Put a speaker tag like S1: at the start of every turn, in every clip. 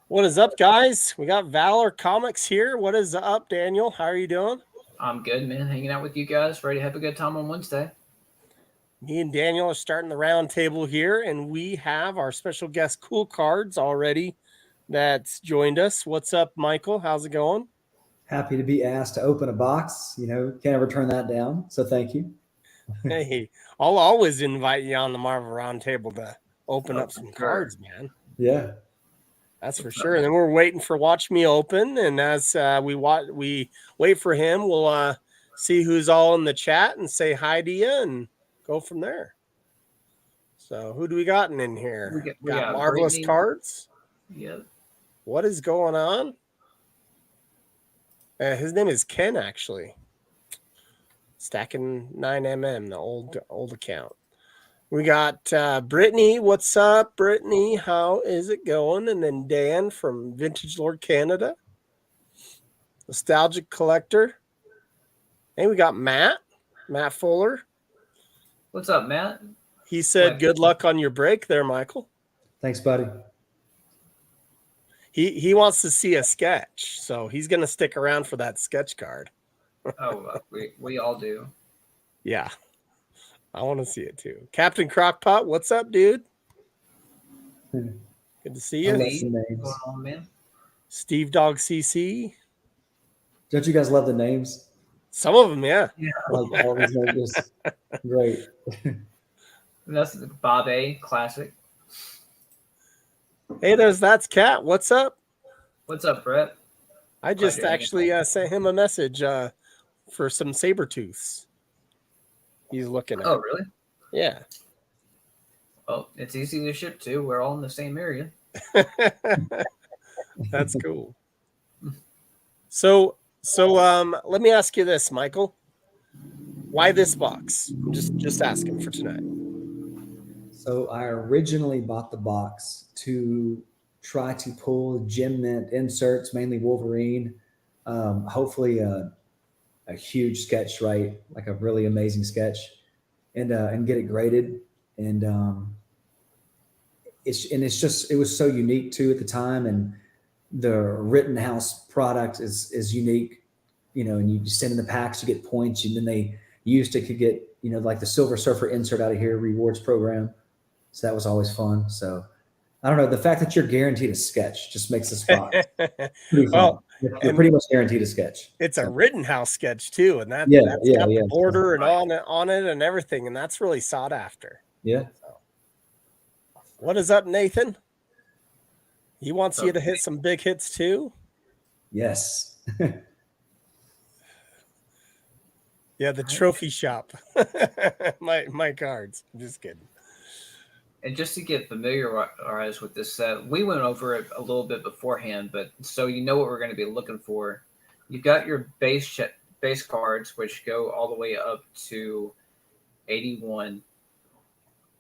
S1: What is up, guys? We got Valor Comics here. What is up, Daniel? How are you doing?
S2: I'm good, man. Hanging out with you guys, ready to have a good time on Wednesday.
S1: Me and Daniel are starting the round table here, and we have our special guest Cool Cards already that's joined us. What's up, Michael? How's it going?
S3: Happy to be asked to open a box. Can't ever turn that down. So thank you.
S1: Hey, I'll always invite you on the Marvel RoundTable to open
S2: Oh,
S1: up
S2: for
S1: some
S2: sure.
S1: cards, man.
S3: Yeah.
S1: That's for
S2: What's up,
S1: sure. And
S2: man?
S1: then we're waiting for Watch Me Open, and as we wait for him, we'll see who's all in the chat and say hi to you and go from there. So who do we got in
S2: We
S1: here?
S2: got we
S1: Got
S2: got
S1: Marvelous
S2: Brittany.
S1: Cards.
S2: Yep.
S1: What is going on? His name is Ken, actually. Stacking 9mm, the old account. We got Brittany. What's up, Brittany? How is it going? And then Dan from Vintage Lord Canada. Nostalgic Collector. And we got Matt Fuller.
S2: What's up, Matt?
S1: He said,
S2: Like,
S1: good luck on your break there, Michael.
S3: Thanks, buddy.
S1: He wants to see a sketch, so he's going to stick around for that sketch card.
S2: we all do.
S1: Yeah, I want to see it too. Captain Crockpot, what's up, dude? Good to see
S3: I
S1: you.
S3: love
S2: Steve,
S3: some
S2: what's
S3: names.
S2: going on, man?
S1: Steve Dog CC.
S3: Don't you guys love the names?
S1: Some of them, yeah.
S3: Like all these names, just great.
S2: And that's the Bob A. Classic.
S1: Hey, that's Cat. What's up?
S2: What's up, Brett?
S1: I just
S2: Glad you're
S1: actually sent him a message for some saber tooths. He's looking at.
S2: Oh, really?
S1: Yeah.
S2: Well, it's easy to ship to. We're all in the same area.
S1: That's cool. So let me ask you this, Michael. Why this box? Just asking for tonight.
S3: So I originally bought the box to try to pull gem mint inserts, mainly Wolverine. Hopefully a huge sketch, right? Like a really amazing sketch, and get it graded. And it was so unique too at the time, and the Rittenhouse product is unique, and you send in the packs, you get points, and then could get, like the Silver Surfer insert out of here rewards program. So that was always fun. So I don't know. The fact that you're guaranteed a sketch just makes this box pretty fun.
S1: Well,
S3: You're pretty much guaranteed a sketch.
S1: It's a Rittenhouse sketch too, and that's got the border and on it and everything, and that's really sought after.
S3: Yeah.
S1: So, what is up, Nathan? He wants you to hit some big hits too.
S3: Yes.
S1: Yeah, the trophy shop. my cards. I'm just kidding.
S2: And just to get familiarized with this set, we went over it a little bit beforehand, but so you know what we're going to be looking for. You've got your base cards, which go all the way up to 81.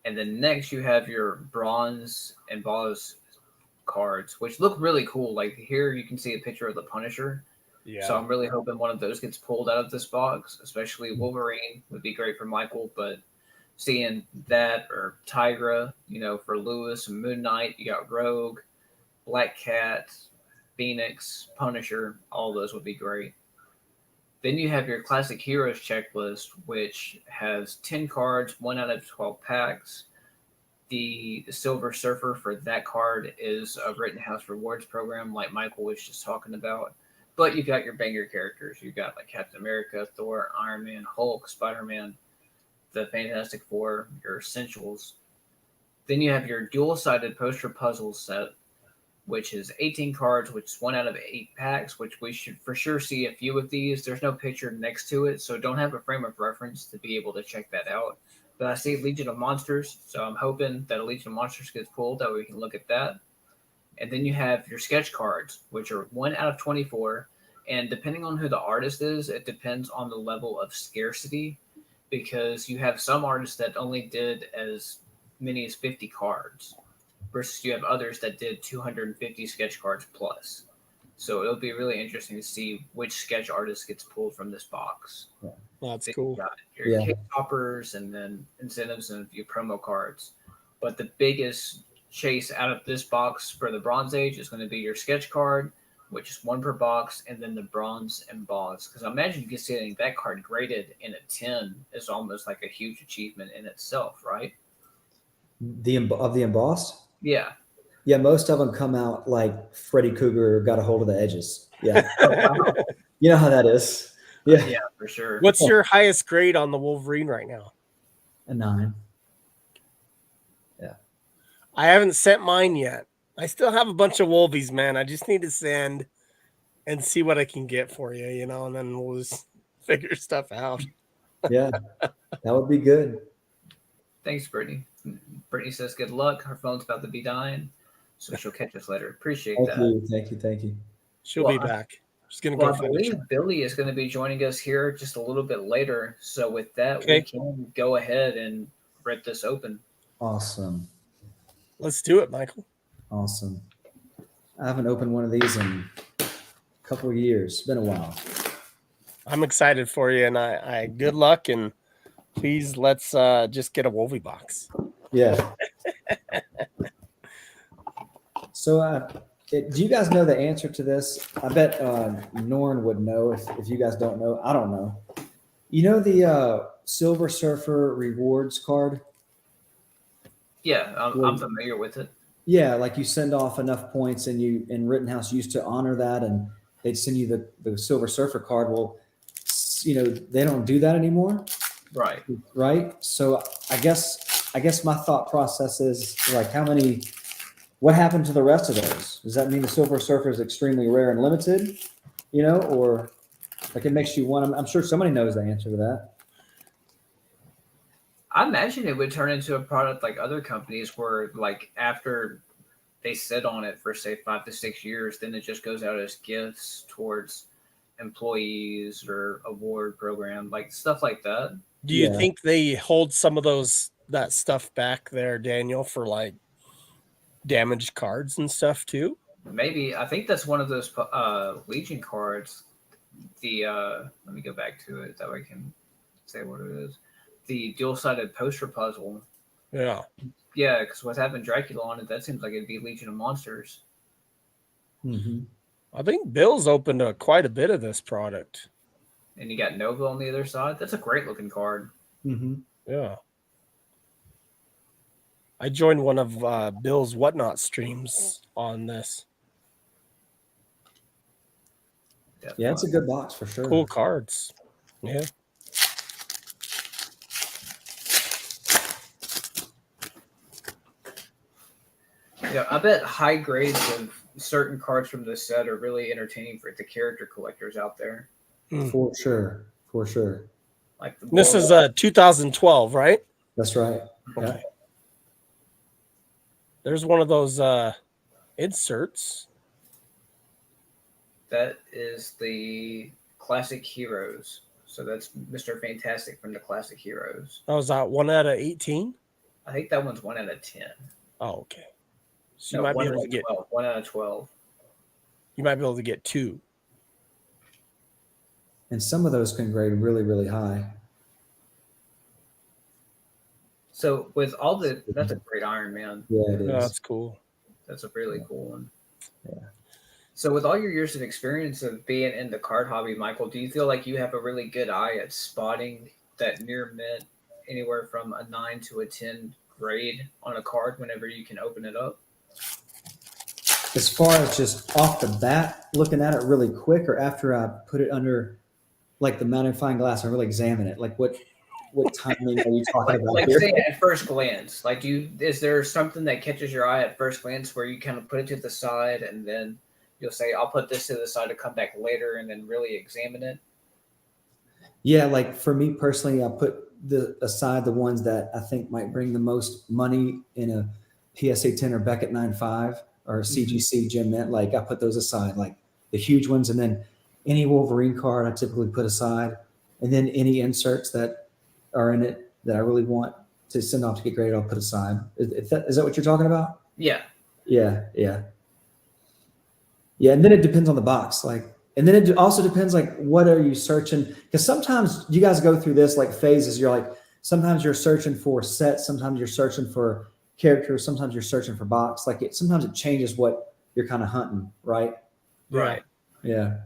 S2: And then next you have your bronze and boss cards, which look really cool. Like here you can see a picture of the Punisher. Yeah. So I'm really hoping one of those gets pulled out of this box, especially Wolverine would be great for Michael, but seeing that or Tigra, for Lewis and Moon Knight, you got Rogue, Black Cat, Phoenix, Punisher, all those would be great. Then you have your Classic Heroes checklist, which has 10 cards, 1 out of 12 packs. The Silver Surfer for that card is a Rittenhouse rewards program like Michael was just talking about. But you've got your banger characters. You've got like Captain America, Thor, Iron Man, Hulk, Spider-Man, the Fantastic Four, your essentials. Then you have your dual-sided poster puzzle set, which is 18 cards, which is 1 out of 8 packs, which we should for sure see a few of these. There's no picture next to it, so don't have a frame of reference to be able to check that out. But I see Legion of Monsters, so I'm hoping that a Legion of Monsters gets pulled, that way we can look at that. And then you have your sketch cards, which are 1 out of 24. And depending on who the artist is, it depends on the level of scarcity, because you have some artists that only did as many as 50 cards versus you have others that did 250 sketch cards plus. So it'll be really interesting to see which sketch artist gets pulled from this box.
S1: Yeah. That's cool.
S2: You got your cake toppers and then incentives and your promo cards. But the biggest chase out of this box for the Bronze Age is going to be your sketch card, which is 1 per box, and then the bronze embossed. Because I imagine just getting that card graded in a 10 is almost like a huge achievement in itself, right?
S3: Of the embossed?
S2: Yeah.
S3: Yeah, most of them come out like Freddy Krueger got a hold of the edges. Yeah.
S2: Oh, wow.
S3: You know how that is. Yeah.
S2: Yeah, for sure.
S1: What's your highest grade on the Wolverine right now?
S3: A 9.
S1: I haven't sent mine yet. I still have a bunch of Wolvies, man. I just need to send and see what I can get for you, you know, and then we'll just figure stuff out.
S3: Yeah, that would be good.
S2: Thanks, Brittany. Brittany says good luck. Her phone's about to be dying, so she'll catch us later. Appreciate that.
S3: Thank you.
S1: She'll be back. She's going to
S2: Well,
S1: go
S2: I
S1: finish.
S2: believe Billy is going to be joining us here just a little bit later. So with that, we can go ahead and rip this open.
S3: Awesome.
S1: Let's do it, Michael.
S3: Awesome. I haven't opened one of these in a couple of years. It's been a while.
S1: I'm excited for you, and I good luck, and please let's just get a Wolvie box.
S3: Yeah. So do you guys know the answer to this? I bet Norn would know. If you guys don't know, I don't know. You know the Silver Surfer rewards card?
S2: Yeah, I'm familiar with it.
S3: Yeah, like you send off enough points, and Rittenhouse used to honor that, and they'd send you the Silver Surfer card. Well, you know, they don't do that anymore. Right. So I guess my thought process is like, what happened to the rest of those? Does that mean the Silver Surfer is extremely rare and limited, you know, or like it makes you want? I'm sure somebody knows the answer to that.
S2: I imagine it would turn into a product like other companies where, like, after they sit on it for, say, 5 to 6 years, then it just goes out as gifts towards employees or award program, like stuff like that.
S1: Do you think they hold some of that stuff back there, Daniel, for like damaged cards and stuff too?
S2: Maybe. I think that's one of those Legion cards. Let me go back to it that way I can say what it is. The dual-sided poster puzzle.
S1: Yeah.
S2: Yeah, because with having Dracula on it, that seems like it'd be Legion of Monsters.
S3: Mm-hmm.
S1: I think Bill's opened quite a bit of this product.
S2: And you got Nova on the other side. That's a great-looking card.
S3: Mm-hmm.
S1: Yeah. I joined one of Bill's Whatnot streams on this.
S3: Yeah, it's a good box for sure.
S1: Cool cards. Yeah.
S2: Yeah, I bet high grades of certain cards from this set are really entertaining for the character collectors out there.
S3: For sure.
S2: Like
S1: this is 2012, right?
S3: That's right.
S1: Okay.
S3: Yeah.
S1: There's one of those inserts.
S2: That is the Classic Heroes. So that's Mr. Fantastic from the Classic Heroes.
S1: Oh, is that 1 out of 18?
S2: I think that one's 1 out of 10.
S1: Oh, okay. So you might be able to get
S2: 1 out of 12.
S1: You might be able to get 2.
S3: And some of those can grade really, really high.
S2: So with all that's a great Iron Man.
S3: Yeah, it is.
S1: Oh, that's cool.
S2: That's a really cool one.
S3: Yeah.
S2: So with all your years of experience of being in the card hobby, Michael, do you feel like you have a really good eye at spotting that near mint anywhere from a 9 to a 10 grade on a card whenever you can open it up?
S3: As far as just off the bat, looking at it really quick, or after I put it under like the magnifying glass and really examine it, like what timing are you talking about
S2: like
S3: here?
S2: say at first glance, like is there something that catches your eye at first glance where you kind of put it to the side and then you'll say, I'll put this to the side to come back later and then really examine it?
S3: Yeah, like for me personally, I put aside the ones that I think might bring the most money in a PSA 10 or Beckett 9.5 or CGC Gem Mint. Like I put those aside, like the huge ones, and then any Wolverine card I typically put aside, and then any inserts that are in it that I really want to send off to get graded, I'll put aside. Is that what you're talking about?
S2: Yeah.
S3: Yeah. And then it depends on the box, and then it also depends, like, what are you searching? Because sometimes you guys go through this like phases. You're like, sometimes you're searching for sets, sometimes you're searching for characters. Sometimes you're searching for box. Like sometimes it changes what you're kind of hunting, right?
S2: Right.
S3: Yeah.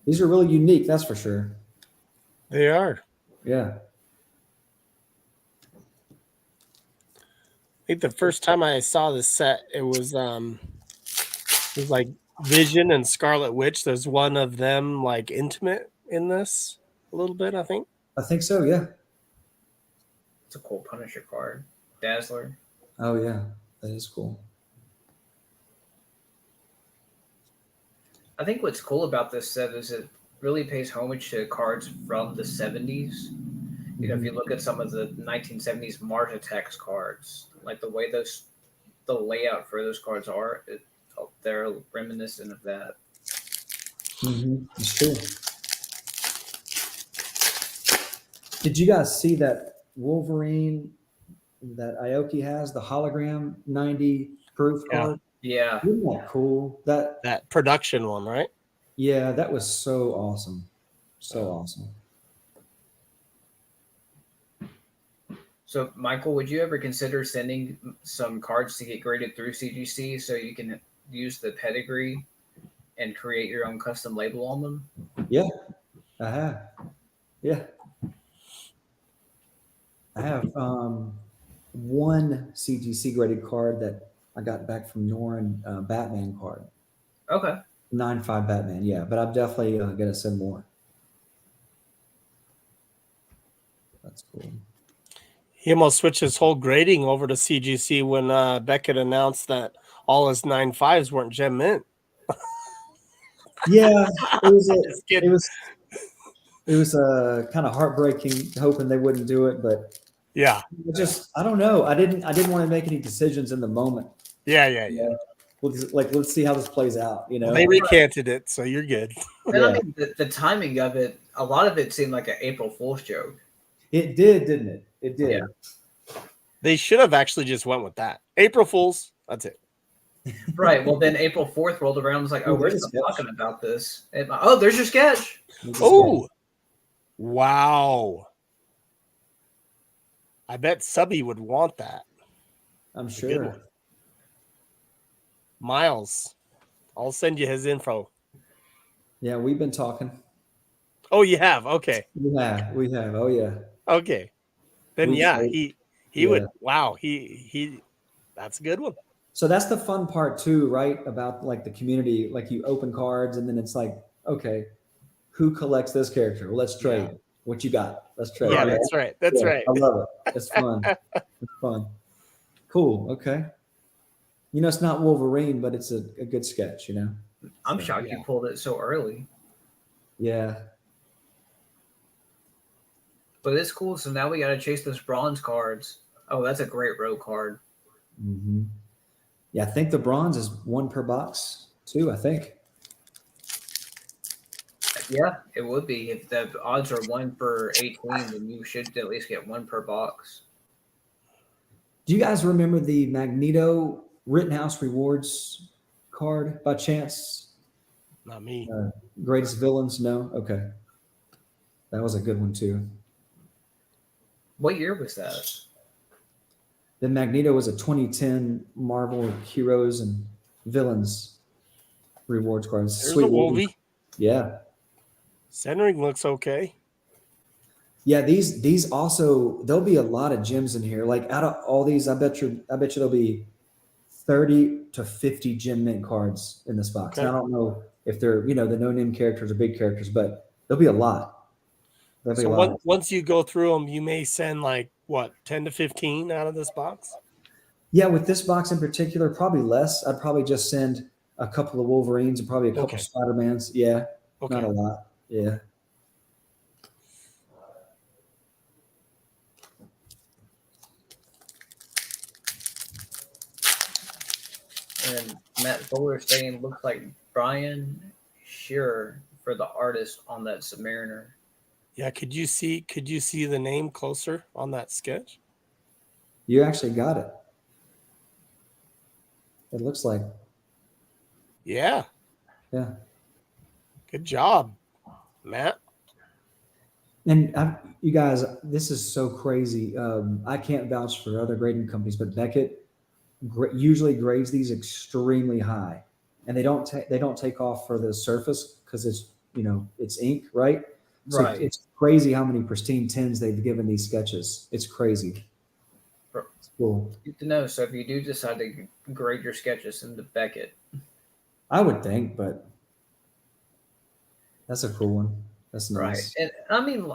S3: These are really unique, that's for sure.
S1: They are.
S3: Yeah.
S1: I think the first time I saw this set, it was like Vision and Scarlet Witch. There's one of them like intimate in this a little bit, I think.
S3: I think so, yeah.
S2: It's a cool Punisher card. Dazzler.
S3: Oh, yeah. That is cool.
S2: I think what's cool about this set is it really pays homage to cards from the 70s. You know, if you look at some of the 1970s Mars Attacks cards, like the way the layout for those cards are, they're reminiscent of that.
S3: It's true. Did you guys see that Wolverine that Aoki has, the hologram 90 proof card?
S2: Yeah.
S3: Isn't that cool?
S1: That production one, right?
S3: Yeah, that was so awesome. So awesome.
S2: So, Michael, would you ever consider sending some cards to get graded through CGC so you can use the pedigree and create your own custom label on them?
S3: Yeah, I have. Yeah. I have one CGC graded card that I got back from Norrin, Batman card.
S2: Okay.
S3: 9.5 Batman, yeah. But I'm definitely going to send more. That's cool.
S1: He almost switched his whole grading over to CGC when Beckett announced that all his 9.5s weren't gem mint.
S3: Yeah, it was kind of heartbreaking, hoping they wouldn't do it, but
S1: yeah,
S3: I don't know. I didn't want to make any decisions in the moment.
S1: Yeah.
S3: Let's see how this plays out. You know,
S1: well, they recanted it, so you're good.
S2: And I mean, the timing of it, a lot of it seemed like an April Fool's joke.
S3: It did, didn't it? It did.
S1: Yeah. They should have actually just went with that. April Fools. That's it.
S2: Right. Well, then April 4th rolled around and was like, oh, we're still talking about this. And, oh, there's your sketch.
S1: Oh, wow. I bet Subby would want that.
S3: I'm sure.
S1: Miles, I'll send you his info.
S3: Yeah, we've been talking.
S1: Oh, you have? Okay.
S3: We have. Oh, yeah.
S1: Okay. Then he would. Wow. He. That's a good one.
S3: So that's the fun part too, right? About like the community, like you open cards and then it's like, okay, who collects this character? Well, let's trade. Yeah. What you got? Let's trade.
S1: Yeah, that's right. That's right.
S3: I love it. It's fun. It's fun. Cool. Okay. You know, it's not Wolverine, but it's a good sketch, you know?
S2: I'm shocked you pulled it so early.
S3: Yeah.
S2: But it's cool. So now we got to chase those bronze cards. Oh, that's a great row card.
S3: Mm-hmm. Yeah, I think the bronze is 1 per box too, I think.
S2: Yeah, it would be. If the odds are 1 for 18, then you should at least get 1 per box.
S3: Do you guys remember the Magneto Rittenhouse Rewards card by chance?
S1: Not me.
S3: Greatest villains? No? Okay. That was a good one too.
S2: What year was that?
S3: The Magneto was a 2010 Marvel Heroes and Villains Rewards card.
S1: There's a Wolvie.
S3: Yeah.
S1: Centering looks okay.
S3: Yeah, these also, there'll be a lot of gems in here. Like out of all these, I bet you there'll be 30 to 50 gem mint cards in this box. Okay. I don't know if they're, the no-name characters or big characters, but there'll be a lot.
S1: Once you go through them, you may send 10 to 15 out of this box?
S3: Yeah, with this box in particular, probably less. I'd probably just send a couple of Wolverines and probably a couple of Spider-Mans. Yeah, not a lot. Yeah.
S2: And Matt Fuller saying looks like Brian Shearer for the artist on that Submariner.
S1: Yeah, could you see the name closer on that sketch?
S3: You actually got it. It looks like.
S1: Yeah.
S3: Yeah.
S1: Good job, Matt.
S3: And you guys, this is so crazy. I can't vouch for other grading companies, but Beckett usually grades these extremely high, and they don't take off for the surface because it's it's ink, right? So
S2: Right.
S3: it's crazy how many pristine 10s they've given these sketches. It's crazy. It's cool.
S2: Good to know. So if you do decide to grade your sketches into Beckett,
S3: I would think, but that's a cool one. That's
S2: right?
S3: nice.
S2: And I mean,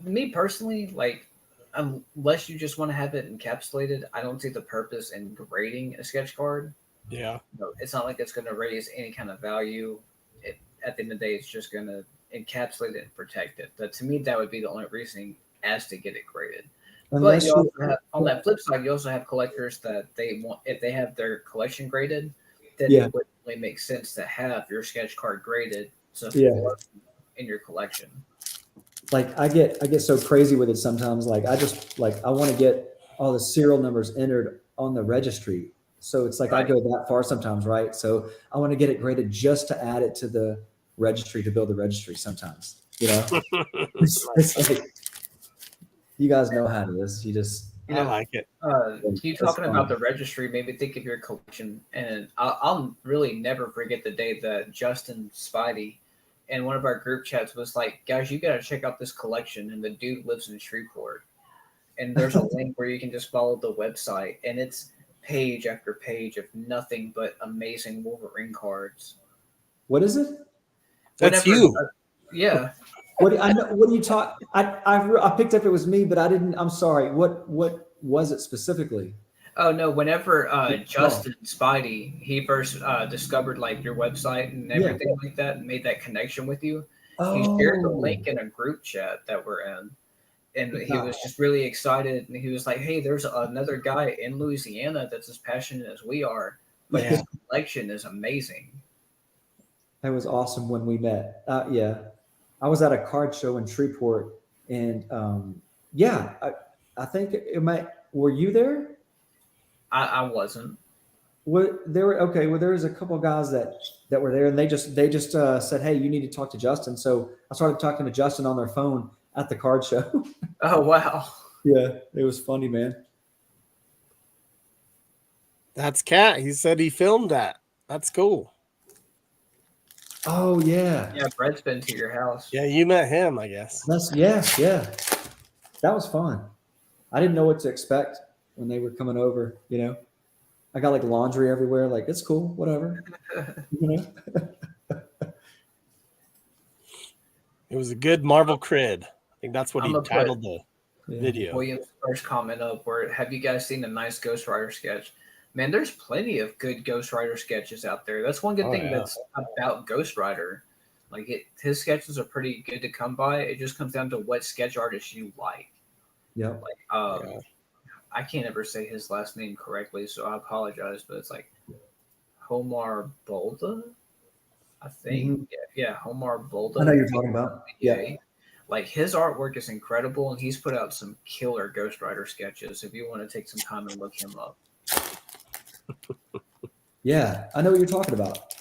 S2: me personally, like, unless you just want to have it encapsulated, I don't see the purpose in grading a sketch card.
S1: Yeah.
S2: No, it's not like it's going to raise any kind of value. At the end of the day, it's just going to encapsulate it and protect it. But to me, that would be the only reasoning as to get it graded. But you also have, on that flip side, you also have collectors that they want, if they have their collection graded, then it would really make sense to have your sketch card graded in your collection.
S3: Like I get so crazy with it sometimes. Like I want to get all the serial numbers entered on the registry. So it's like I go that far sometimes, right? So I want to get it graded just to add it to the registry to build the registry sometimes. It's like you guys know how it is. You just
S1: I like it.
S2: You talking about the registry made me think of your collection, and I'll really never forget the day that Justin Spidey in one of our group chats was like, guys, you got to check out this collection. And the dude lives in Shreveport. And there's a link where you can just follow the website. And it's page after page of nothing but amazing Wolverine cards.
S3: What is it?
S1: That's you.
S2: Yeah.
S3: What do you talk? I picked up it was me, but I didn't. I'm sorry. What was it specifically?
S2: Oh no! Whenever Justin Spidey, he first discovered like your website and everything like that, and made that connection with you. He shared the link in a group chat that we're in, and he was just really excited. And he was like, "Hey, there's another guy in Louisiana that's as passionate as we are, but his collection is amazing."
S3: That was awesome when we met. I was at a card show in Shreveport, and I think it might. Were you there?
S2: I wasn't.
S3: Well, there was a couple of guys that were there, and they just said, "Hey, you need to talk to Justin." So I started talking to Justin on their phone at the card show.
S2: Oh wow!
S3: Yeah, it was funny, man.
S1: That's Cat. He said he filmed that. That's cool.
S3: Oh yeah.
S2: Yeah, Brett's been to your house.
S1: Yeah, you met him, I guess.
S3: Yeah. That was fun. I didn't know what to expect when they were coming over. I got like laundry everywhere. Like it's cool, whatever.
S1: It was a good Marvel crid. I think that's what he titled the video.
S2: William's first comment up where, have you guys seen a nice Ghost Rider sketch? Man, there's plenty of good Ghost Rider sketches out there. That's one good thing that's about Ghost Rider. Like his sketches are pretty good to come by. It just comes down to what sketch artist you like.
S3: Yeah.
S2: Like I can't ever say his last name correctly, so I apologize, but it's like Homar Bolda, I think.
S3: Mm-hmm.
S2: Yeah, Homar Bolda.
S3: I know you're talking about. Yeah.
S2: Like his artwork is incredible, and he's put out some killer Ghost Rider sketches. If you want to take some time and look him up.
S3: Yeah, I know what you're talking about.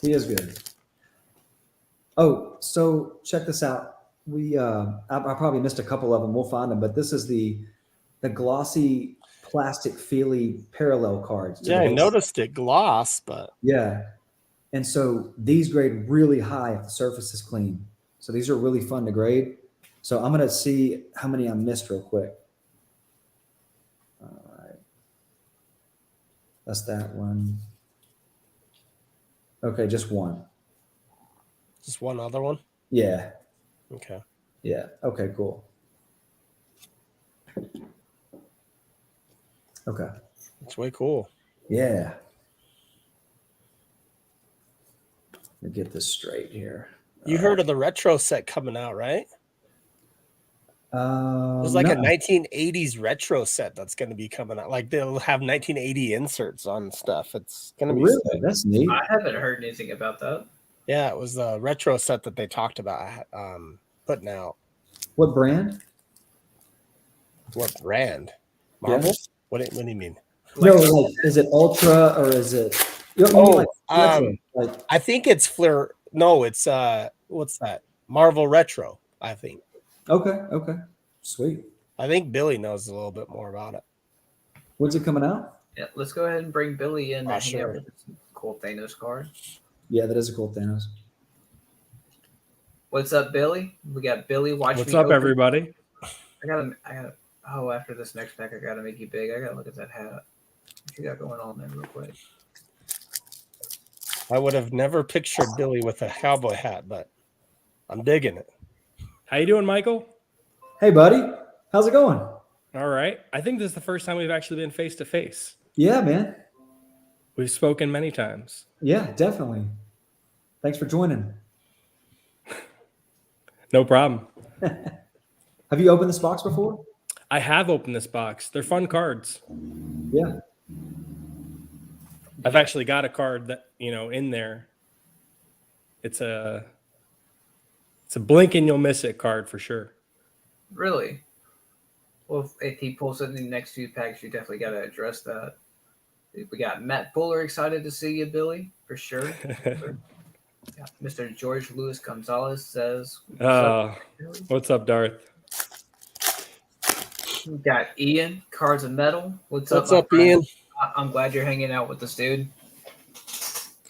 S3: He is good. Oh, so check this out. I probably missed a couple of them. We'll find them, but this is the glossy plastic feely parallel cards.
S1: Yeah, I noticed it gloss, but
S3: and so these grade really high if the surface is clean. So these are really fun to grade. So I'm gonna see how many I missed real quick. All right, that's that one. Okay, just one.
S1: Just one other one?
S3: Yeah.
S1: Okay.
S3: Yeah. Okay, cool. Okay.
S1: It's way cool.
S3: Yeah. Let me get this straight here.
S1: You heard of the retro set coming out, right? There's like a 1980s retro set that's going to be coming out. Like they'll have 1980 inserts on stuff. It's going to be
S3: really? That's neat.
S2: I haven't heard anything about that.
S1: Yeah, it was the retro set that they talked about putting out.
S3: What brand?
S1: What brand? Marvel?
S3: Yeah.
S1: What do you mean?
S3: No, is it Ultra or is it?
S1: I think it's Fleur. No, it's what's that? Marvel Retro. I think.
S3: Okay. Sweet.
S1: I think Billy knows a little bit more about it.
S3: When's it coming out?
S2: Yeah, let's go ahead and bring Billy in to hang
S1: sure.
S2: out with this cool Thanos card.
S3: Yeah, that is a cool Thanos.
S2: What's up, Billy? We got Billy watching.
S4: What's up, everybody?
S2: I gotta. Oh, after this next pack, I gotta make you big. I gotta look at that hat. What you got going on there, real quick?
S1: I would have never pictured Billy with a cowboy hat, but I'm digging it.
S4: How you doing, Michael?
S3: Hey, buddy. How's it going?
S4: All right. I think this is the first time we've actually been face to face.
S3: Yeah, man.
S4: We've spoken many times.
S3: Yeah, definitely. Thanks for joining.
S4: No problem.
S3: Have you opened this box before?
S4: I have opened this box. They're fun cards.
S3: Yeah.
S4: I've actually got a card that, in there. It's a blink and you'll miss it card for sure.
S2: Really? Well, if he pulls it in the next few packs, you definitely got to address that. We got Matt Fuller excited to see you, Billy, for sure. Yeah, Mr. George Luis Gonzalez says,
S4: What's up, Darth?
S2: We got Ian, Cards of Metal. What's
S1: What's
S2: up,
S1: up, Ian?
S2: I'm glad you're hanging out with this dude.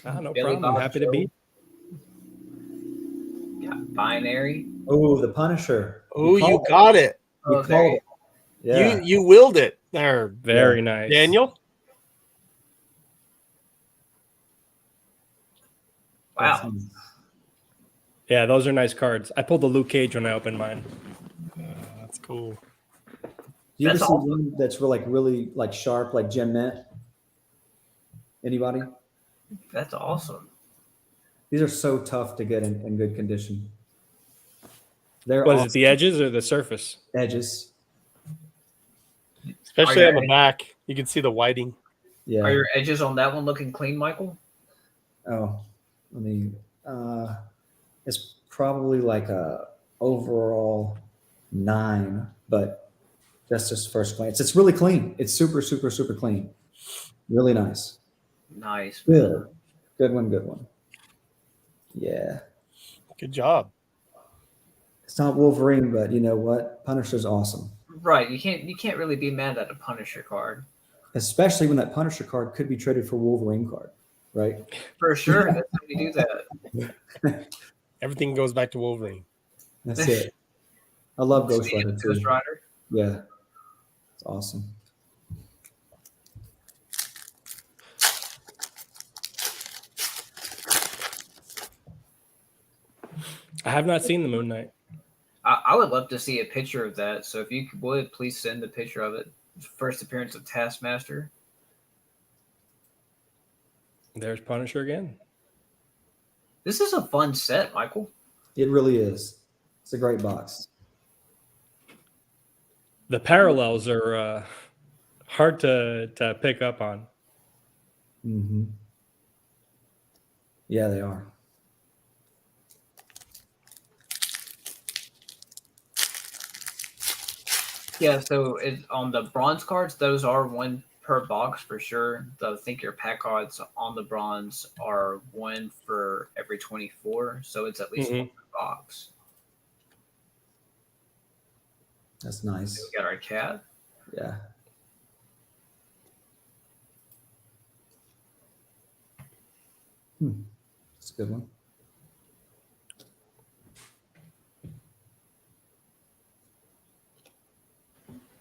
S4: No
S2: Billy
S4: problem. I'm
S2: Bob
S4: happy
S2: Joe.
S4: to be.
S2: Got Binary.
S3: Oh, the Punisher.
S1: Oh, you got it.
S2: Oh,
S3: You
S2: there
S3: called
S2: you
S3: it. Yeah.
S1: You willed it there,
S4: Very nice.
S1: Daniel.
S2: Wow.
S4: Yeah, those are nice cards. I pulled the Luke Cage when I opened mine.
S1: That's cool.
S3: Do you ever
S2: That's
S3: see
S2: awesome.
S3: one that's really sharp, like Gem Mint? Anybody?
S2: That's awesome.
S3: These are so tough to get in good condition. They're
S4: What is
S3: awesome.
S4: it, the edges or the surface?
S3: Edges.
S1: Especially
S2: Are
S1: on
S2: you-
S1: the back. You can see the whiting.
S3: Yeah.
S2: Are your edges on that one looking clean, Michael?
S3: Oh, let me. It's probably like a overall 9, but that's just first glance. It's really clean. It's super clean. Really nice.
S2: Nice. Man.
S3: Good one. Yeah.
S1: Good job.
S3: It's not Wolverine, but you know what? Punisher's awesome.
S2: Right. You can't really be mad at a Punisher card.
S3: Especially when that Punisher card could be traded for Wolverine card, right?
S2: For sure. That's how you do that.
S1: Everything goes back to Wolverine.
S3: That's it. I love Ghost Rider too.
S2: Ghost Rider.
S3: Yeah. It's awesome.
S4: I have not seen the Moon Knight.
S2: I would love to see a picture of that. So if you would, please send a picture of it. First appearance of Taskmaster.
S4: There's Punisher again.
S2: This is a fun set, Michael.
S3: It really is. It's a great box.
S4: The parallels are hard to pick up on.
S3: Mm-hmm. Yeah, they are.
S2: Yeah, so on the bronze cards, those are one per box for sure. I think your pack cards on the bronze are one for every 24, so it's at least one per box.
S3: That's nice.
S2: We got our cat.
S3: Yeah. That's a good one.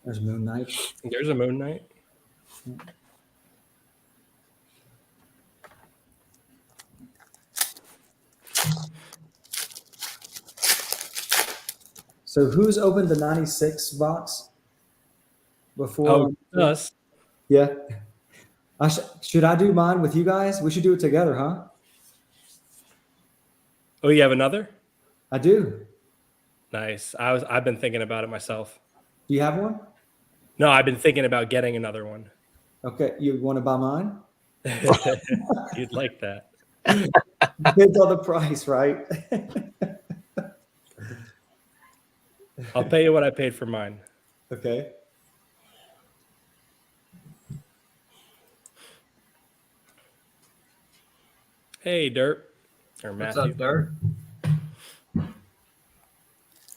S3: There's Moon Knight.
S4: There's a Moon Knight.
S3: So who's opened the 96 box before?
S4: Oh, us.
S3: Yeah. Should I do mine with you guys? We should do it together, huh?
S4: Oh, you have another?
S3: I do.
S4: Nice. I've been thinking about it myself.
S3: Do you have one?
S4: No, I've been thinking about getting another one.
S3: Okay. You want to buy mine?
S4: You'd like that.
S3: Depends on the price, right?
S4: I'll pay you what I paid for mine.
S3: Okay.
S4: Hey, Dirt. Or
S2: What's
S4: Matthew.
S2: up, Dirt?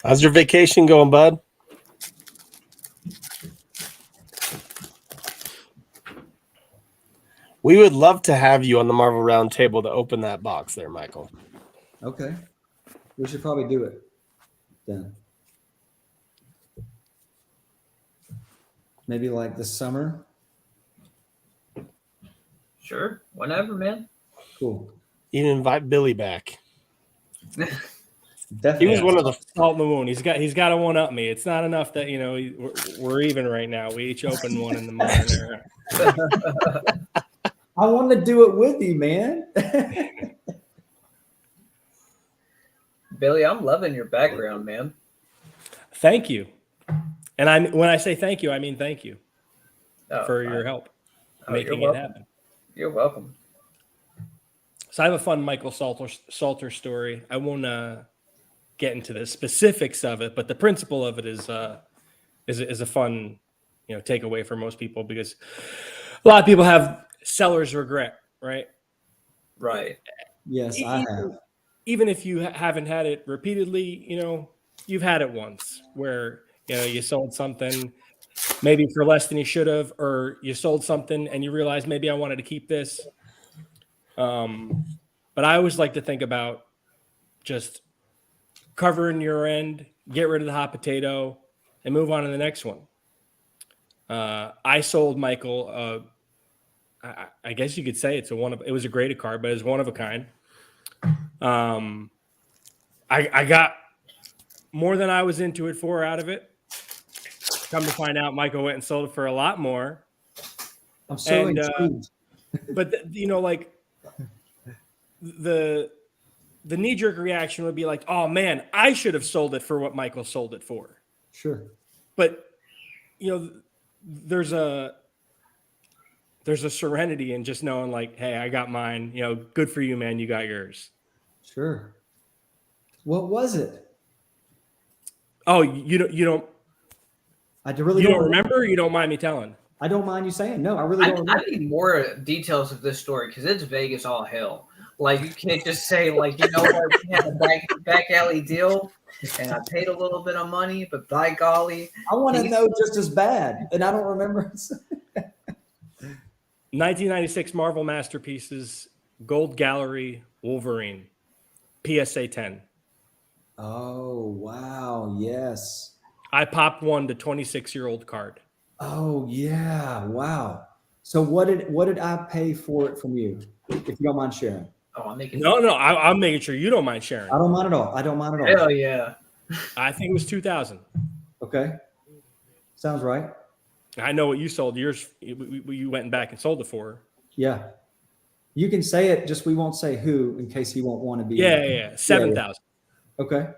S1: How's your vacation going, bud? We would love to have you on the Marvel RoundTable to open that box there, Michael.
S3: Okay. We should probably do it then. Maybe like this summer.
S2: Sure, whenever, man.
S3: Cool.
S1: Even invite Billy back.
S3: Definitely.
S1: He was one of the
S4: salt in the wound. He's got to one up me. It's not enough that we're even right now. We each opened one in the modern era.
S3: I want to do it with you, man.
S2: Billy, I'm loving your background, man.
S4: Thank you. And when I say thank you, I mean thank you for your help making it happen.
S2: You're welcome.
S4: So I have a fun Michael Salter story. I won't get into the specifics of it, but the principle of it is a fun, takeaway for most people, because a lot of people have seller's regret, right?
S2: Right.
S3: Yes, I have.
S4: Even if you haven't had it repeatedly, you've had it once where you sold something maybe for less than you should have, or you sold something and you realize maybe I wanted to keep this. But I always like to think about just covering your end, get rid of the hot potato, and move on to the next one. I sold Michael. I guess you could say it was a graded card, but it was one of a kind. I got more than I was into it for out of it. Come to find out, Michael went and sold it for a lot more.
S3: I'm so intrigued.
S4: But the knee-jerk reaction would be like, oh man, I should have sold it for what Michael sold it for.
S3: Sure.
S4: But there's a serenity in just knowing like, hey, I got mine, good for you, man. You got yours.
S3: Sure. What was it?
S4: Oh, you don't
S3: I really
S4: don't remember? You don't mind me telling?
S3: I don't mind you saying. No, I really don't remember.
S2: I need more details of this story because it's Vegas all hell. Like, you can't just say, like, we had a back alley deal and I paid a little bit of money, but by golly.
S3: I want to know just as bad, and I don't remember.
S4: 1996 Marvel Masterpieces, Gold Gallery, Wolverine, PSA 10.
S3: Oh, wow. Yes.
S4: I popped one to 26-year-old card.
S3: Oh, yeah. Wow. So what did I pay for it from you, if you don't mind sharing?
S2: Oh, I'm making
S4: I'm making sure you don't mind sharing.
S3: I don't mind at all. I don't mind at all.
S2: Hell yeah.
S4: I think it was 2,000.
S3: Okay. Sounds right.
S4: I know what you sold yours. You went back and sold it for.
S3: Yeah. You can say it, just we won't say who in case he won't want to be.
S4: Yeah. 7,000.
S3: Okay.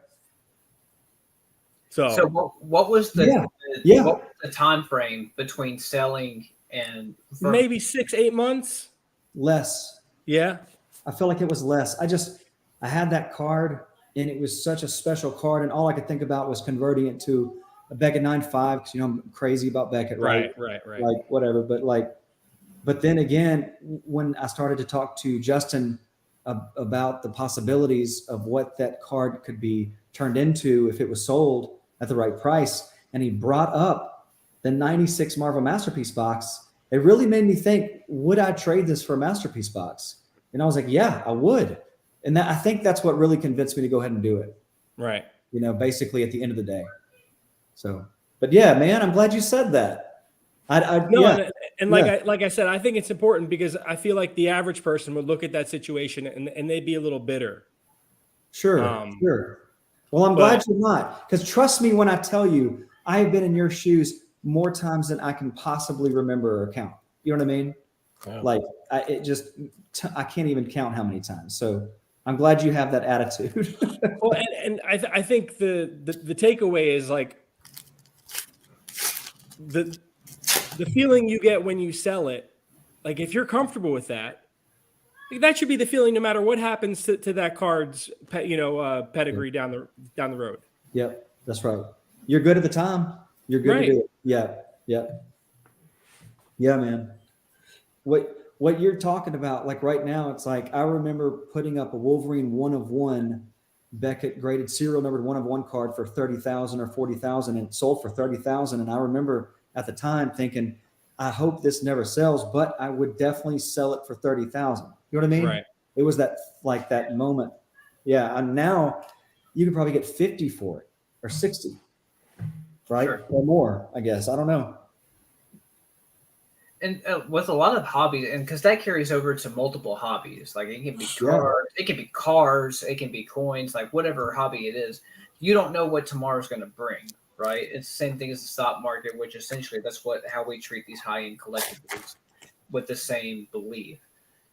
S2: So what was the what was the time frame between selling and
S4: maybe 6-8 months?
S3: Less.
S4: Yeah.
S3: I feel like it was less. I had that card and it was such a special card, and all I could think about was converting it to a Beckett 9.5 because I'm crazy about Beckett, right?
S4: Right.
S3: Like whatever. But then again, when I started to talk to Justin about the possibilities of what that card could be turned into if it was sold at the right price, and he brought up the 96 Marvel Masterpiece box, it really made me think, would I trade this for a Masterpiece box? And I was like, yeah, I would. And I think that's what really convinced me to go ahead and do it.
S4: Right.
S3: Basically at the end of the day. So, but yeah, man, I'm glad you said that.
S4: Like I said, I think it's important because I feel like the average person would look at that situation and they'd be a little bitter.
S3: Sure. Well, I'm glad you're not, because trust me when I tell you, I have been in your shoes more times than I can possibly remember or count. You know what I mean? Yeah. Like I can't even count how many times. So I'm glad you have that attitude.
S4: Well, and I think the takeaway is like the feeling you get when you sell it. Like if you're comfortable with that, that should be the feeling no matter what happens to that card's pedigree down the road.
S3: Yep, that's right. You're good at the time. You're good to do it. Yeah, man. What you're talking about, like right now, it's like I remember putting up a Wolverine 1 of 1 Beckett graded serial numbered 1 of 1 card for 30,000 or 40,000, and it sold for 30,000. And I remember at the time thinking, I hope this never sells, but I would definitely sell it for 30,000. You know what I mean?
S4: Right.
S3: It was that moment. Yeah. And now you could probably get 50 for it or 60, right?
S2: Sure.
S3: Or more, I guess. I don't know.
S2: And with a lot of hobbies, and because that carries over to multiple hobbies, like it can be cards, it can be cars, it can be coins, like whatever hobby it is, you don't know what tomorrow's going to bring, right? It's the same thing as the stock market, which essentially that's how we treat these high-end collectibles, with the same belief.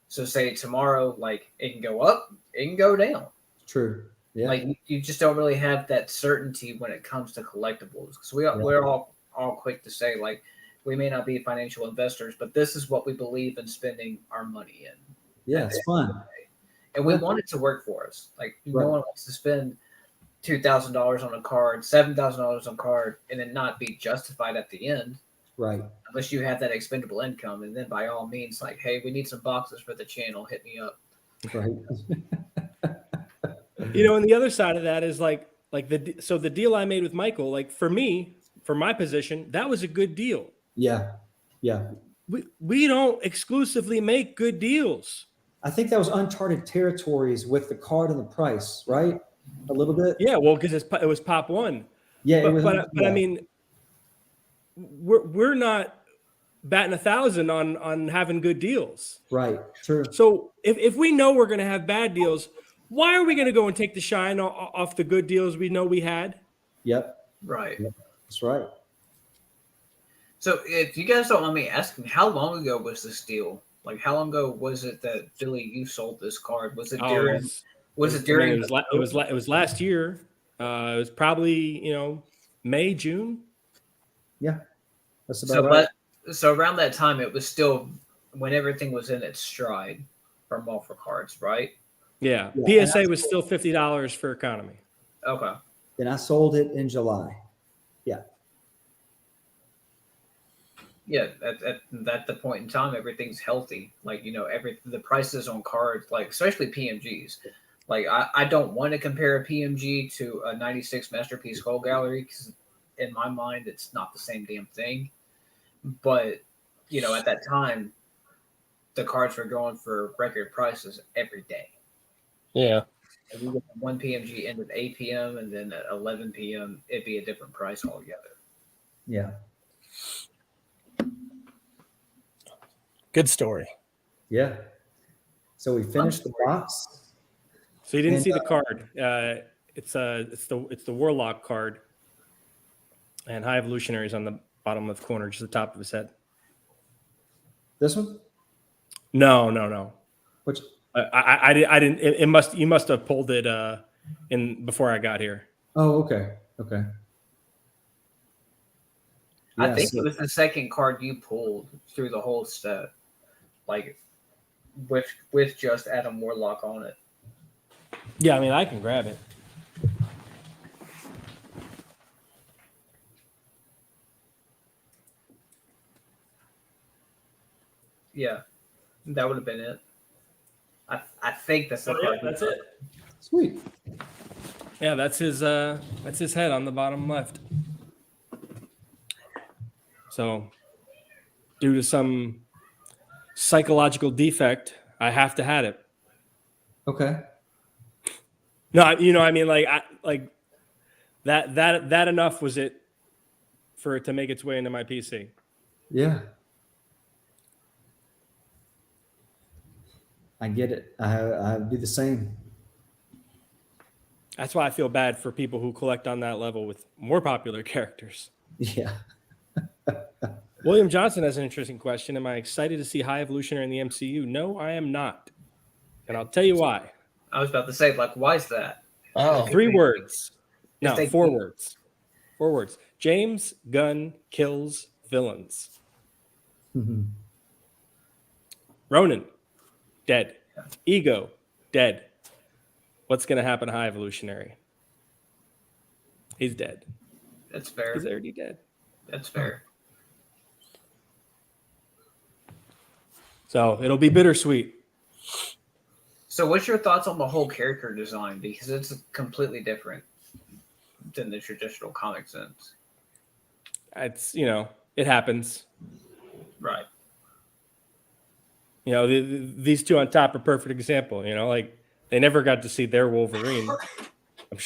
S2: So say tomorrow, like it can go up, it can go down.
S3: True. Yeah.
S2: Like you just don't really have that certainty when it comes to collectibles. Because we're all quick to say, like, we may not be financial investors, but this is what we believe in spending our money in.
S3: Yeah, it's fun.
S2: And we want it to work for us. Like no one wants to spend $2,000 on a card, $7,000 on a card, and then not be justified at the end.
S3: Right.
S2: Unless you have that expendable income, and then by all means, like, hey, we need some boxes for the channel. Hit me up.
S3: Right.
S4: And the other side of that is like the deal I made with Michael, like for me, for my position, that was a good deal.
S3: Yeah. Yeah.
S4: We don't exclusively make good deals.
S3: I think that was uncharted territories with the card and the price, right? A little bit.
S4: Yeah, well, because it was pop one.
S3: Yeah,
S4: but I mean, we're not batting 1,000 on having good deals.
S3: Right. True.
S4: So if we know we're going to have bad deals, why are we going to go and take the shine off the good deals we know we had?
S3: Yep.
S2: Right.
S3: Yep. That's right.
S2: So if you guys don't mind me asking, how long ago was this deal? Like, how long ago was it that Billy, you sold this card? Was it during?
S4: It was last year. It was probably May, June.
S3: Yeah, that's about right.
S2: So around that time, it was still when everything was in its stride for Marvel cards, right?
S4: Yeah. PSA was still $50 for economy.
S2: Okay.
S3: And I sold it in July. Yeah.
S2: Yeah, at the point in time, everything's healthy. Like, the prices on cards, like especially PMGs. Like, I don't want to compare a PMG to a 96 Masterpiece Gold Gallery because in my mind, it's not the same damn thing. But, at that time, the cards were going for record prices every day.
S1: Yeah.
S2: If we get one PMG end at 8 p.m. and then at 11 p.m., it'd be a different price altogether.
S3: Yeah.
S1: Good story.
S3: Yeah. So we finished the box.
S4: So you didn't see the card. It's the Warlock card, and High Evolutionary is on the bottom left corner, just the top of his head.
S3: This one?
S4: No.
S3: Which?
S4: I didn't. You must have pulled it in before I got here.
S3: Oh, okay. Okay.
S2: I think it was the second card you pulled through the whole set, like with just Adam Warlock on it.
S4: Yeah, I mean, I can grab it.
S2: Yeah, that would have been it. I think that's the card.
S4: That's it.
S3: Sweet.
S4: Yeah, that's his head on the bottom left. So, due to some psychological defect, I have to have it.
S3: Okay.
S4: No, I mean, that enough was it for it to make its way into my PC.
S3: Yeah. I get it. I'd do the same.
S4: That's why I feel bad for people who collect on that level with more popular characters.
S3: Yeah.
S4: William Johnson has an interesting question. Am I excited to see High Evolutionary in the MCU? No, I am not. And I'll tell you why.
S2: I was about to say, like, why is that?
S1: Oh,
S4: 3 words. No,
S2: they
S4: 4
S2: do.
S4: words. 4 words. James Gunn kills villains.
S3: Mm-hmm.
S4: Ronan, dead. Ego, dead. What's going to happen to High Evolutionary? He's dead.
S2: That's fair.
S4: He's already dead.
S2: That's fair.
S4: So it'll be bittersweet.
S2: So, what's your thoughts on the whole character design? Because it's completely different than the traditional comic sense.
S4: It's it happens.
S2: Right.
S4: These two on top are a perfect example. Like they never got to see their Wolverine. I'm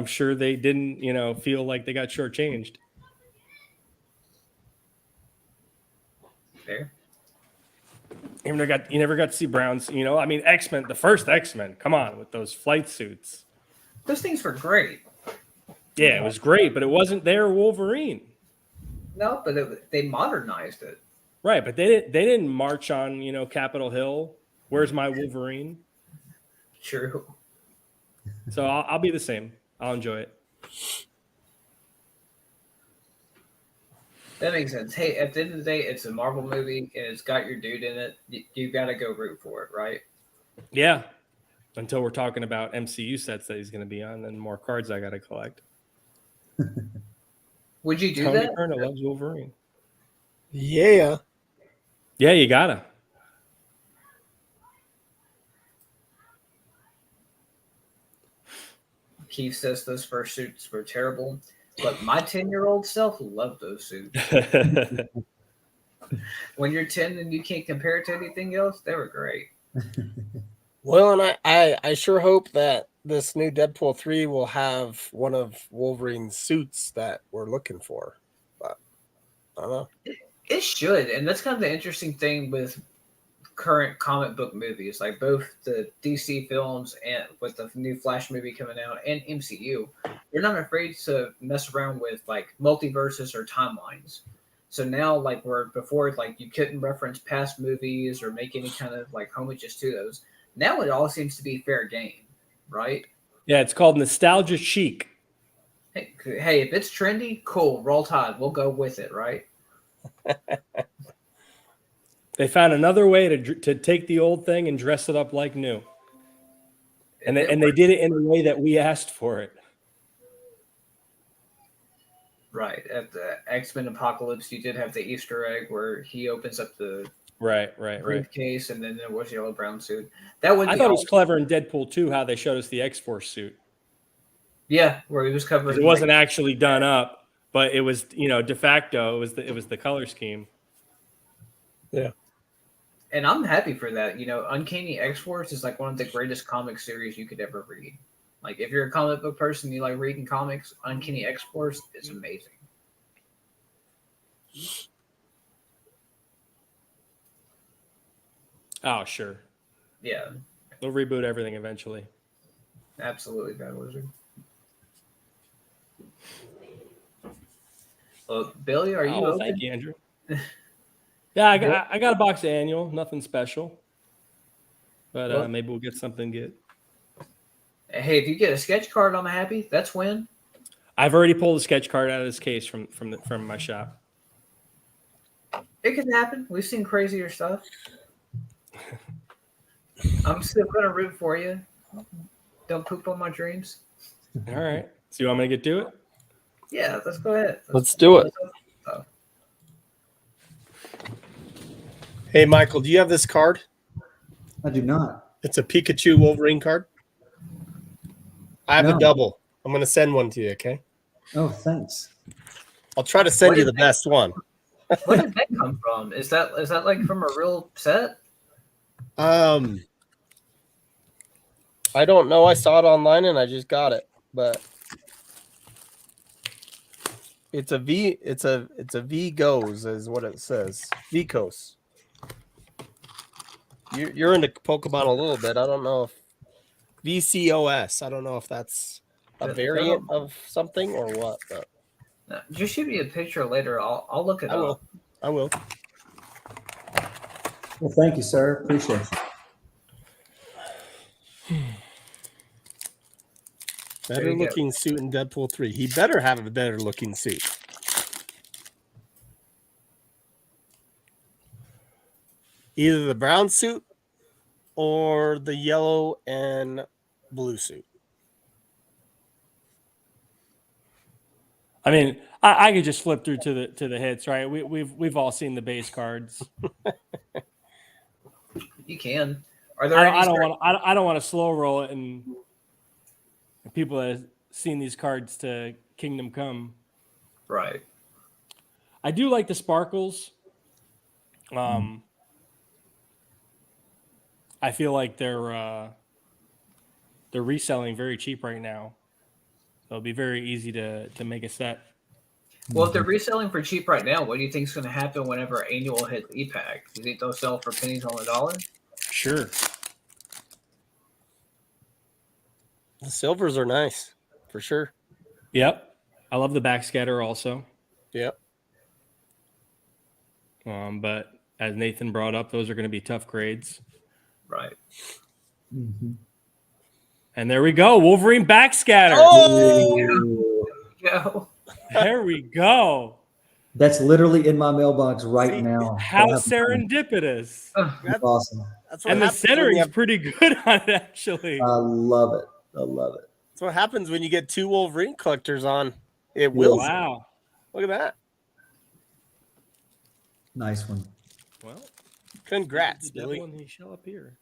S4: sure they didn't feel like they got shortchanged.
S2: Fair.
S4: You never got to see Brown's. I mean, X-Men, the first X-Men. Come on, with those flight suits.
S2: Those things were great.
S4: Yeah, it was great, but it wasn't their Wolverine.
S2: No, but they modernized it.
S4: Right, but they didn't march on Capitol Hill. Where's my Wolverine?
S2: True.
S4: So I'll be the same. I'll enjoy it.
S2: That makes sense. Hey, at the end of the day, it's a Marvel movie and it's got your dude in it. You got to go root for it, right?
S4: Yeah. Until we're talking about MCU sets that he's going to be on, and more cards I got to collect.
S2: Would you do
S4: Tony
S2: that?
S4: Turner loves Wolverine.
S1: Yeah.
S4: Yeah, you gotta.
S2: Keith says those first suits were terrible, but my 10-year-old self loved those suits. When you're 10 and you can't compare it to anything else, they were great.
S1: Well, and I sure hope that this new Deadpool 3 will have one of Wolverine's suits that we're looking for. But I don't know.
S2: It should, and that's kind of the interesting thing with current comic book movies, like both the DC films and with the new Flash movie coming out and MCU. They're not afraid to mess around with like multiverses or timelines. So now, like where before, like you couldn't reference past movies or make any kind of like homages to those. Now it all seems to be fair game, right?
S4: Yeah, it's called nostalgia chic.
S2: Hey, if it's trendy, cool, roll tide, we'll go with it, right?
S4: They found another way to take the old thing and dress it up like new. And they did it in a way that we asked for it.
S2: Right. At the X-Men Apocalypse, you did have the Easter egg where he opens up the
S4: Right.
S2: briefcase, and then there was yellow brown suit. That would.
S4: I thought it was clever in Deadpool 2 how they showed us the X-Force suit.
S2: Yeah, where he was covered.
S4: It wasn't actually done up, but it was de facto. It was the color scheme.
S1: Yeah.
S2: And I'm happy for that. Uncanny X-Force is like one of the greatest comic series you could ever read. Like if you're a comic book person, you like reading comics, Uncanny X-Force is amazing.
S4: Oh, sure.
S2: Yeah.
S4: They'll reboot everything eventually.
S2: Absolutely, Bad Wizard. Well, Billy, are you open?
S4: Thank you, Andrew. Yeah, I got a box of annual, nothing special. But maybe we'll get something good.
S2: Hey, if you get a sketch card, I'm happy. That's win.
S4: I've already pulled a sketch card out of this case from my shop.
S2: It can happen. We've seen crazier stuff. I'm still going to root for you. Don't poop on my dreams.
S4: All right. So you want me to get to it?
S2: Yeah, let's go ahead.
S1: Let's do it. Hey, Michael, do you have this card?
S3: I do not.
S1: It's a Pikachu Wolverine card. I have a double. I'm going to send one to you, okay?
S3: Oh, thanks.
S1: I'll try to send you the best one.
S2: Where did that come from? Is that like from a real set?
S1: I don't know. I saw it online and I just got it, but it's a V. It's a V goes is what it says. Vicos. You're into Pokemon a little bit. I don't know if VCOS. I don't know if that's a variant of something or what. But
S2: just shoot me a picture later. I'll look it up.
S1: I will.
S3: Well, thank you, sir. Appreciate it.
S1: Better looking suit in Deadpool 3. He better have a better looking suit. Either the brown suit or the yellow and blue suit.
S4: I mean, I could just flip through to the hits, right? We've all seen the base cards.
S2: You can. Are there
S4: I
S2: any
S4: don't want to slow roll it, and people that have seen these cards to Kingdom Come.
S2: right?
S4: I do like the sparkles. I feel like they're reselling very cheap right now, so it'll be very easy to make a set.
S2: Well, if they're reselling for cheap right now, what do you think is going to happen whenever annual hits EPAC? Do you think they'll sell for pennies on the dollar?
S4: Sure.
S1: The silvers are nice, for sure.
S4: Yep. I love the backscatter also.
S1: Yep.
S4: But as Nathan brought up, those are going to be tough grades.
S2: Right.
S3: Mm-hmm.
S4: And there we go. Wolverine backscatter.
S1: Oh!
S2: Go.
S4: There we go.
S3: That's literally in my mailbox right
S1: See,
S3: now.
S4: How
S3: I'll have mine.
S4: serendipitous.
S3: That's awesome.
S1: That's what
S4: And the
S1: happens when you
S4: centering's
S1: have,
S4: pretty good on it, actually.
S3: I love it. I love it.
S1: that's what happens when you get 2 Wolverine collectors on. It will.
S4: Wow.
S1: Look at that.
S3: Nice one.
S4: Well,
S1: Congrats,
S4: the devil
S1: Billy.
S4: and he shall appear.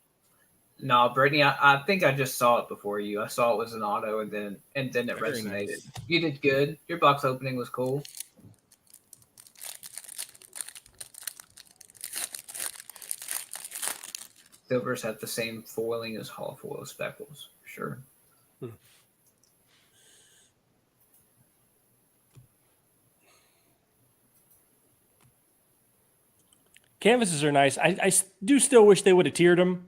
S2: No, Brittany, I think I just saw it before you. I saw it was an auto, and then it
S4: Very
S2: resonated.
S4: nice.
S2: You did good. Your box opening was cool. Silvers have the same foiling as Hall foil speckles, for sure.
S4: Canvases are nice. I do still wish they would have tiered them.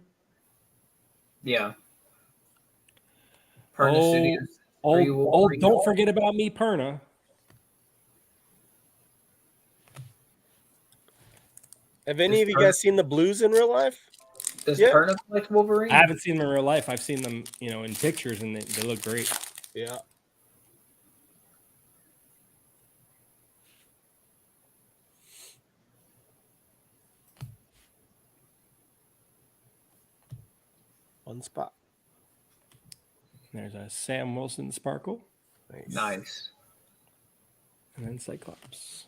S2: Yeah. Perna Studios.
S4: Don't forget about me, Perna.
S1: Have any of you guys seen the blues in real life?
S2: Does
S1: Yeah.
S2: Perna collect Wolverine?
S4: I haven't seen them in real life. I've seen them, in pictures, and they look great.
S1: Yeah. One spot.
S4: There's a Sam Wilson Sparkle,
S2: Nice.
S4: and then Cyclops.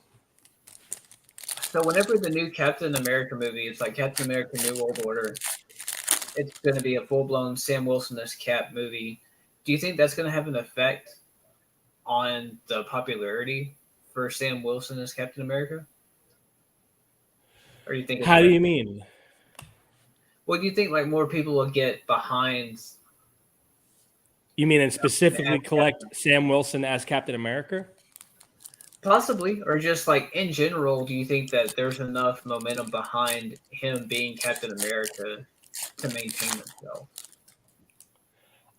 S2: So whenever the new Captain America movie, it's like Captain America New World Order, it's going to be a full-blown Sam Wilson-esque Cap movie. Do you think that's going to have an effect on the popularity for Sam Wilson as Captain America? Or do you think?
S4: How do you mean?
S2: What do you think? Like more people will get behind?
S4: You mean and specifically collect Sam Wilson as Captain America?
S2: Possibly, or just like in general, do you think that there's enough momentum behind him being Captain America to maintain himself?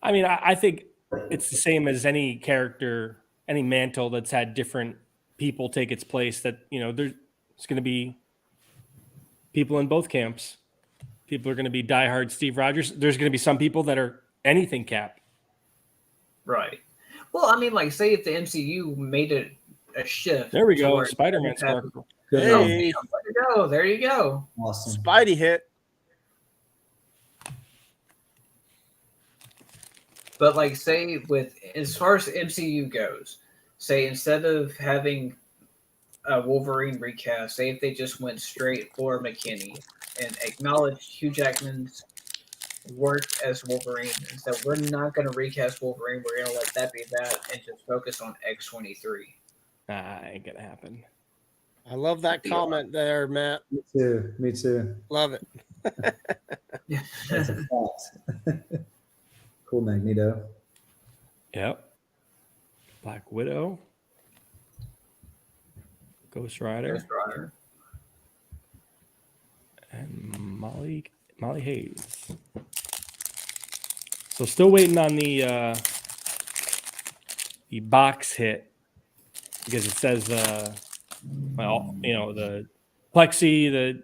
S4: I mean, I think it's the same as any character, any mantle that's had different people take its place. That there's going to be people in both camps. People are going to be diehard Steve Rogers. There's going to be some people that are anything Cap.
S2: Right. Well, I mean, like, say if the MCU made it a shift.
S4: There we
S2: to
S4: go,
S2: where
S4: Spider-Man
S2: it had-
S4: Sparkle.
S3: Good
S1: Hey.
S3: one.
S2: There you go. There you go.
S3: Awesome.
S1: Spidey hit.
S2: But like, say with as far as the MCU goes, say instead of having a Wolverine recast, say if they just went straight for McKinney and acknowledged Hugh Jackman's work as Wolverine, and said we're not going to recast Wolverine, we're going to let that be that, and just focus on X-23.
S4: Ain't gonna happen.
S1: I love that comment there, Matt.
S3: Me too. Me too.
S1: Love it.
S3: That's a fact. Cool, Magneto.
S4: Yep. Black Widow. Ghost Rider.
S2: Ghost Rider.
S4: And Molly Hayes. So still waiting on the box hit because it says the plexi, the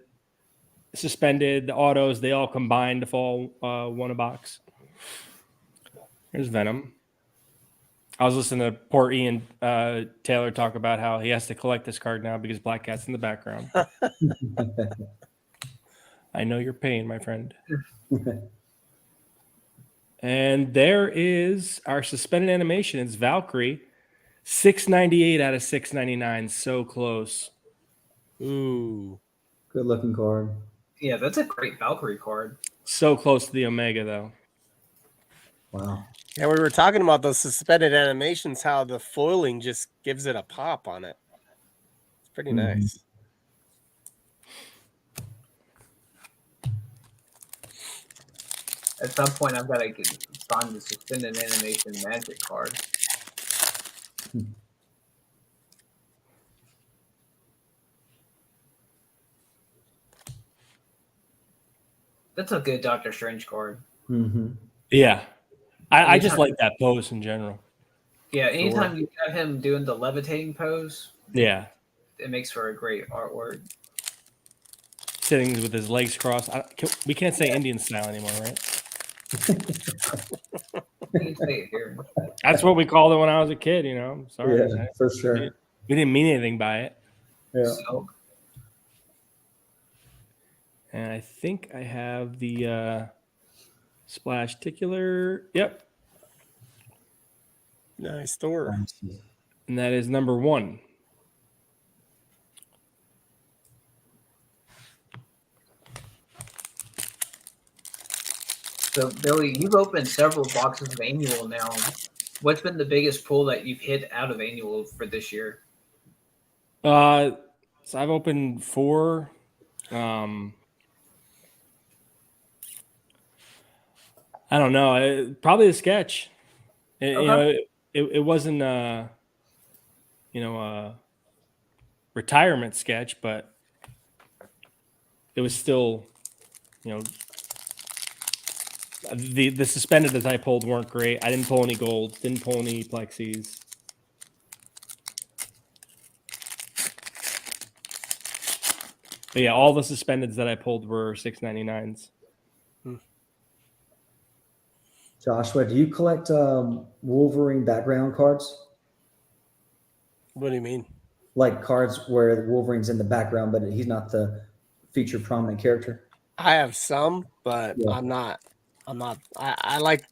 S4: suspended, the autos, they all combined to fall one a box. Here's Venom. I was listening to poor Ian Taylor talk about how he has to collect this card now because Black Cat's in the background. I know your pain, my friend. And there is our suspended animation. It's Valkyrie. 698 out of 699. So close.
S1: Ooh.
S3: Good looking card.
S2: Yeah, that's a great Valkyrie card.
S4: So close to the Omega, though.
S3: Wow.
S1: Yeah, we were talking about those suspended animations, how the foiling just gives it a pop on it. It's pretty
S3: Mhm.
S1: nice.
S2: At some point, I've got to find the suspended animation magic card. That's a good Doctor Strange card.
S3: Mm-hmm.
S4: Yeah. I just
S2: Anytime-
S4: like that pose in general.
S2: Yeah, anytime you have him doing the levitating pose,
S4: Yeah.
S2: it makes for a great artwork.
S4: Sitting with his legs crossed. We can't say Indian style anymore, right?
S2: You can say it here.
S4: That's what we called it when I was a kid, you know. I'm sorry.
S3: Yeah, for sure.
S4: We didn't mean anything by it.
S3: Yeah.
S2: Silk.
S4: And I think I have the splash ticular. Yep.
S1: Nice Thor.
S4: And that is number 1.
S2: So, Billy, you've opened several boxes of annual now. What's been the biggest pull that you've hit out of annual for this year?
S4: So I've opened 4. I don't know. Probably a sketch. You know, it wasn't retirement sketch, but it was still, the suspended that I pulled weren't great. I didn't pull any gold, didn't pull any plexis. But yeah, all the suspendeds that I pulled were 6.99s.
S3: Joshua, do you collect Wolverine background cards?
S1: What do you mean?
S3: Like cards where Wolverine's in the background, but he's not the featured prominent character?
S1: I have some, but
S3: Yeah.
S1: I'm not. I like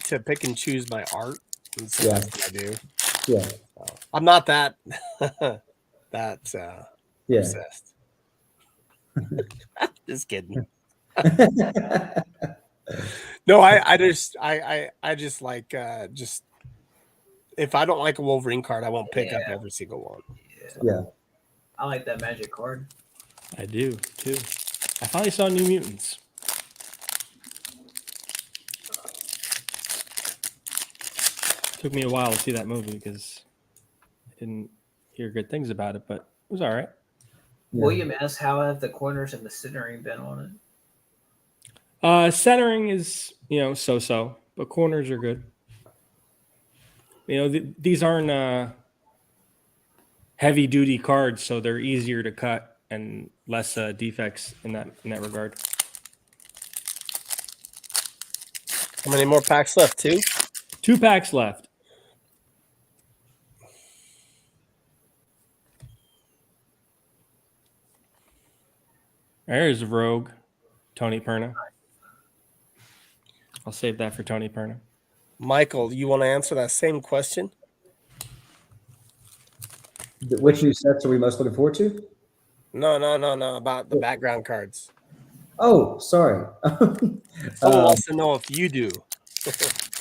S1: to pick and choose my art, and so
S3: Yeah.
S1: that's what I do.
S3: Yeah.
S1: So, I'm not that
S3: Yeah.
S1: obsessed. Just kidding. No, I just like just if I don't like a Wolverine card, I won't pick up every single one. So.
S3: Yeah.
S2: I like that magic card.
S4: I do too. I finally saw New Mutants. Took me a while to see that movie because I didn't hear good things about it, but it was all right.
S3: Yeah.
S2: William asks, how have the corners and the centering been on it?
S4: Centering is, so-so, but corners are good. These aren't heavy-duty cards, so they're easier to cut and less defects in that regard.
S1: How many more packs left? 2?
S4: 2 packs left. There's Rogue, Tony Perna. I'll save that for Tony Perna.
S1: Michael, you want to answer that same question?
S3: Which new sets are we most looking forward to?
S1: No. About the background cards.
S3: Oh, sorry.
S1: Someone wants to know if you do.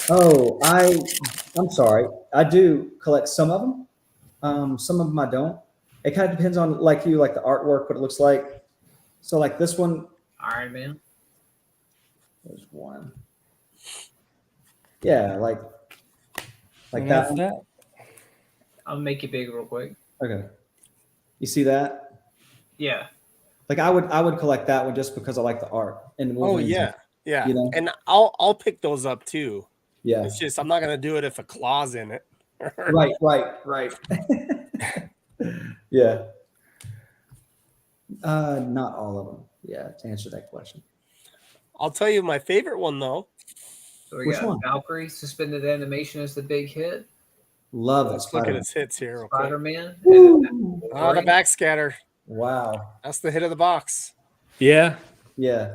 S3: I'm sorry. I do collect some of them. Some of them I don't. It kind of depends on like the artwork, what it looks like. So like this one,
S2: Iron Man.
S3: there's one. Yeah, like
S4: And
S3: that.
S4: that's
S3: One.
S4: that.
S2: I'll make it big real quick.
S3: Okay. You see that?
S2: Yeah.
S3: Like I would collect that one just because I like the art. And
S1: Oh
S3: Wolverine's
S1: yeah.
S3: You know?
S1: And I'll pick those up too.
S3: Yeah.
S1: It's just I'm not gonna do it if a claw's in it.
S3: Right. Yeah. Not all of them. Yeah, to answer that question.
S1: I'll tell you my favorite one though.
S2: So we
S3: Which
S2: got
S3: one?
S2: Valkyrie, suspended animation as the big hit.
S3: Love that
S1: Let's look at
S3: Spider-Man.
S1: its hits here. Real quick.
S2: Spider-Man.
S3: Woo!
S1: Oh, the backscatter.
S3: Wow.
S1: That's the hit of the box.
S4: Yeah.
S3: Yeah.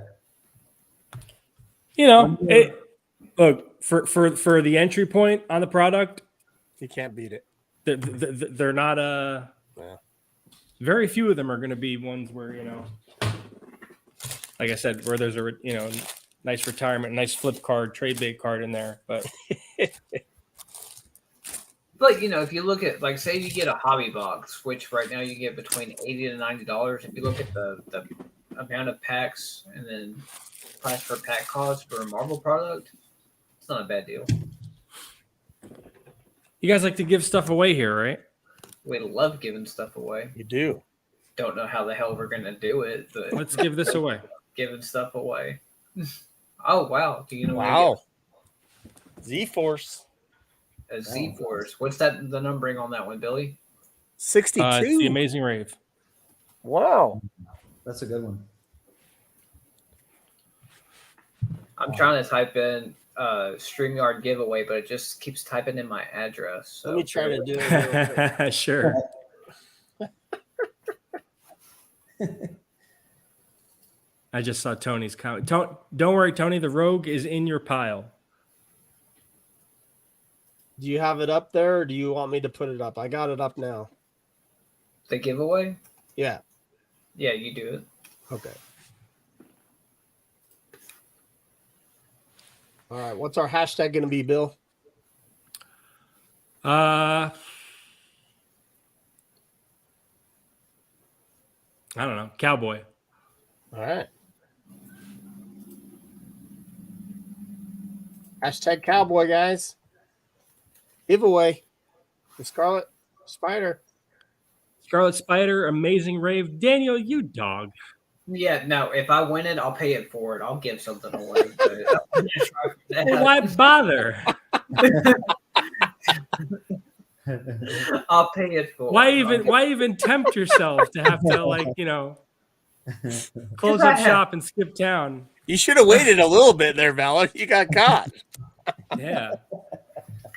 S4: Look, for the entry point on the product,
S1: You can't beat it.
S4: they're not
S1: Yeah.
S4: very few of them are going to be ones where like I said, where there's a nice retirement, nice flip card, trade bait card in there. But
S2: But if you look at, like, say you get a hobby box, which right now you get between $80 to $90. If you look at the amount of packs and then price per pack cost for a Marvel product, it's not a bad deal.
S4: you guys like to give stuff away here, right?
S2: We love giving stuff away.
S1: You do.
S2: Don't know how the hell we're gonna do it, but
S4: Let's give this away.
S2: giving stuff away. Oh wow! Do you know?
S1: Wow. Z-Force.
S2: A Z-Force. What's that? The numbering on that one, Billy?
S1: 62.
S4: It's the Amazing Rave.
S1: Wow.
S3: That's a good one.
S2: I'm trying to type in StreamYard giveaway, but it just keeps typing in my address. So.
S1: Let me try to do it real quick.
S4: Sure. I just saw Tony's comment. Don't worry, Tony. The Rogue is in your pile.
S1: Do you have it up there, or do you want me to put it up? I got it up now.
S2: The giveaway?
S1: Yeah.
S2: Yeah, you do it.
S1: Okay. All right. What's our hashtag going to be, Bill?
S4: I don't know. Cowboy.
S1: All right. Hashtag cowboy, guys. Giveaway. The Scarlet Spider.
S4: Scarlet Spider, Amazing Rave. Daniel, you dog.
S2: Yeah, no. If I win it, I'll pay it forward. I'll give something away. But
S4: Well, why bother?
S2: I'll pay it forward.
S4: Why even tempt yourself to have to close up shop and skip town?
S1: You should have waited a little bit there, Valor. You got caught.
S4: Yeah.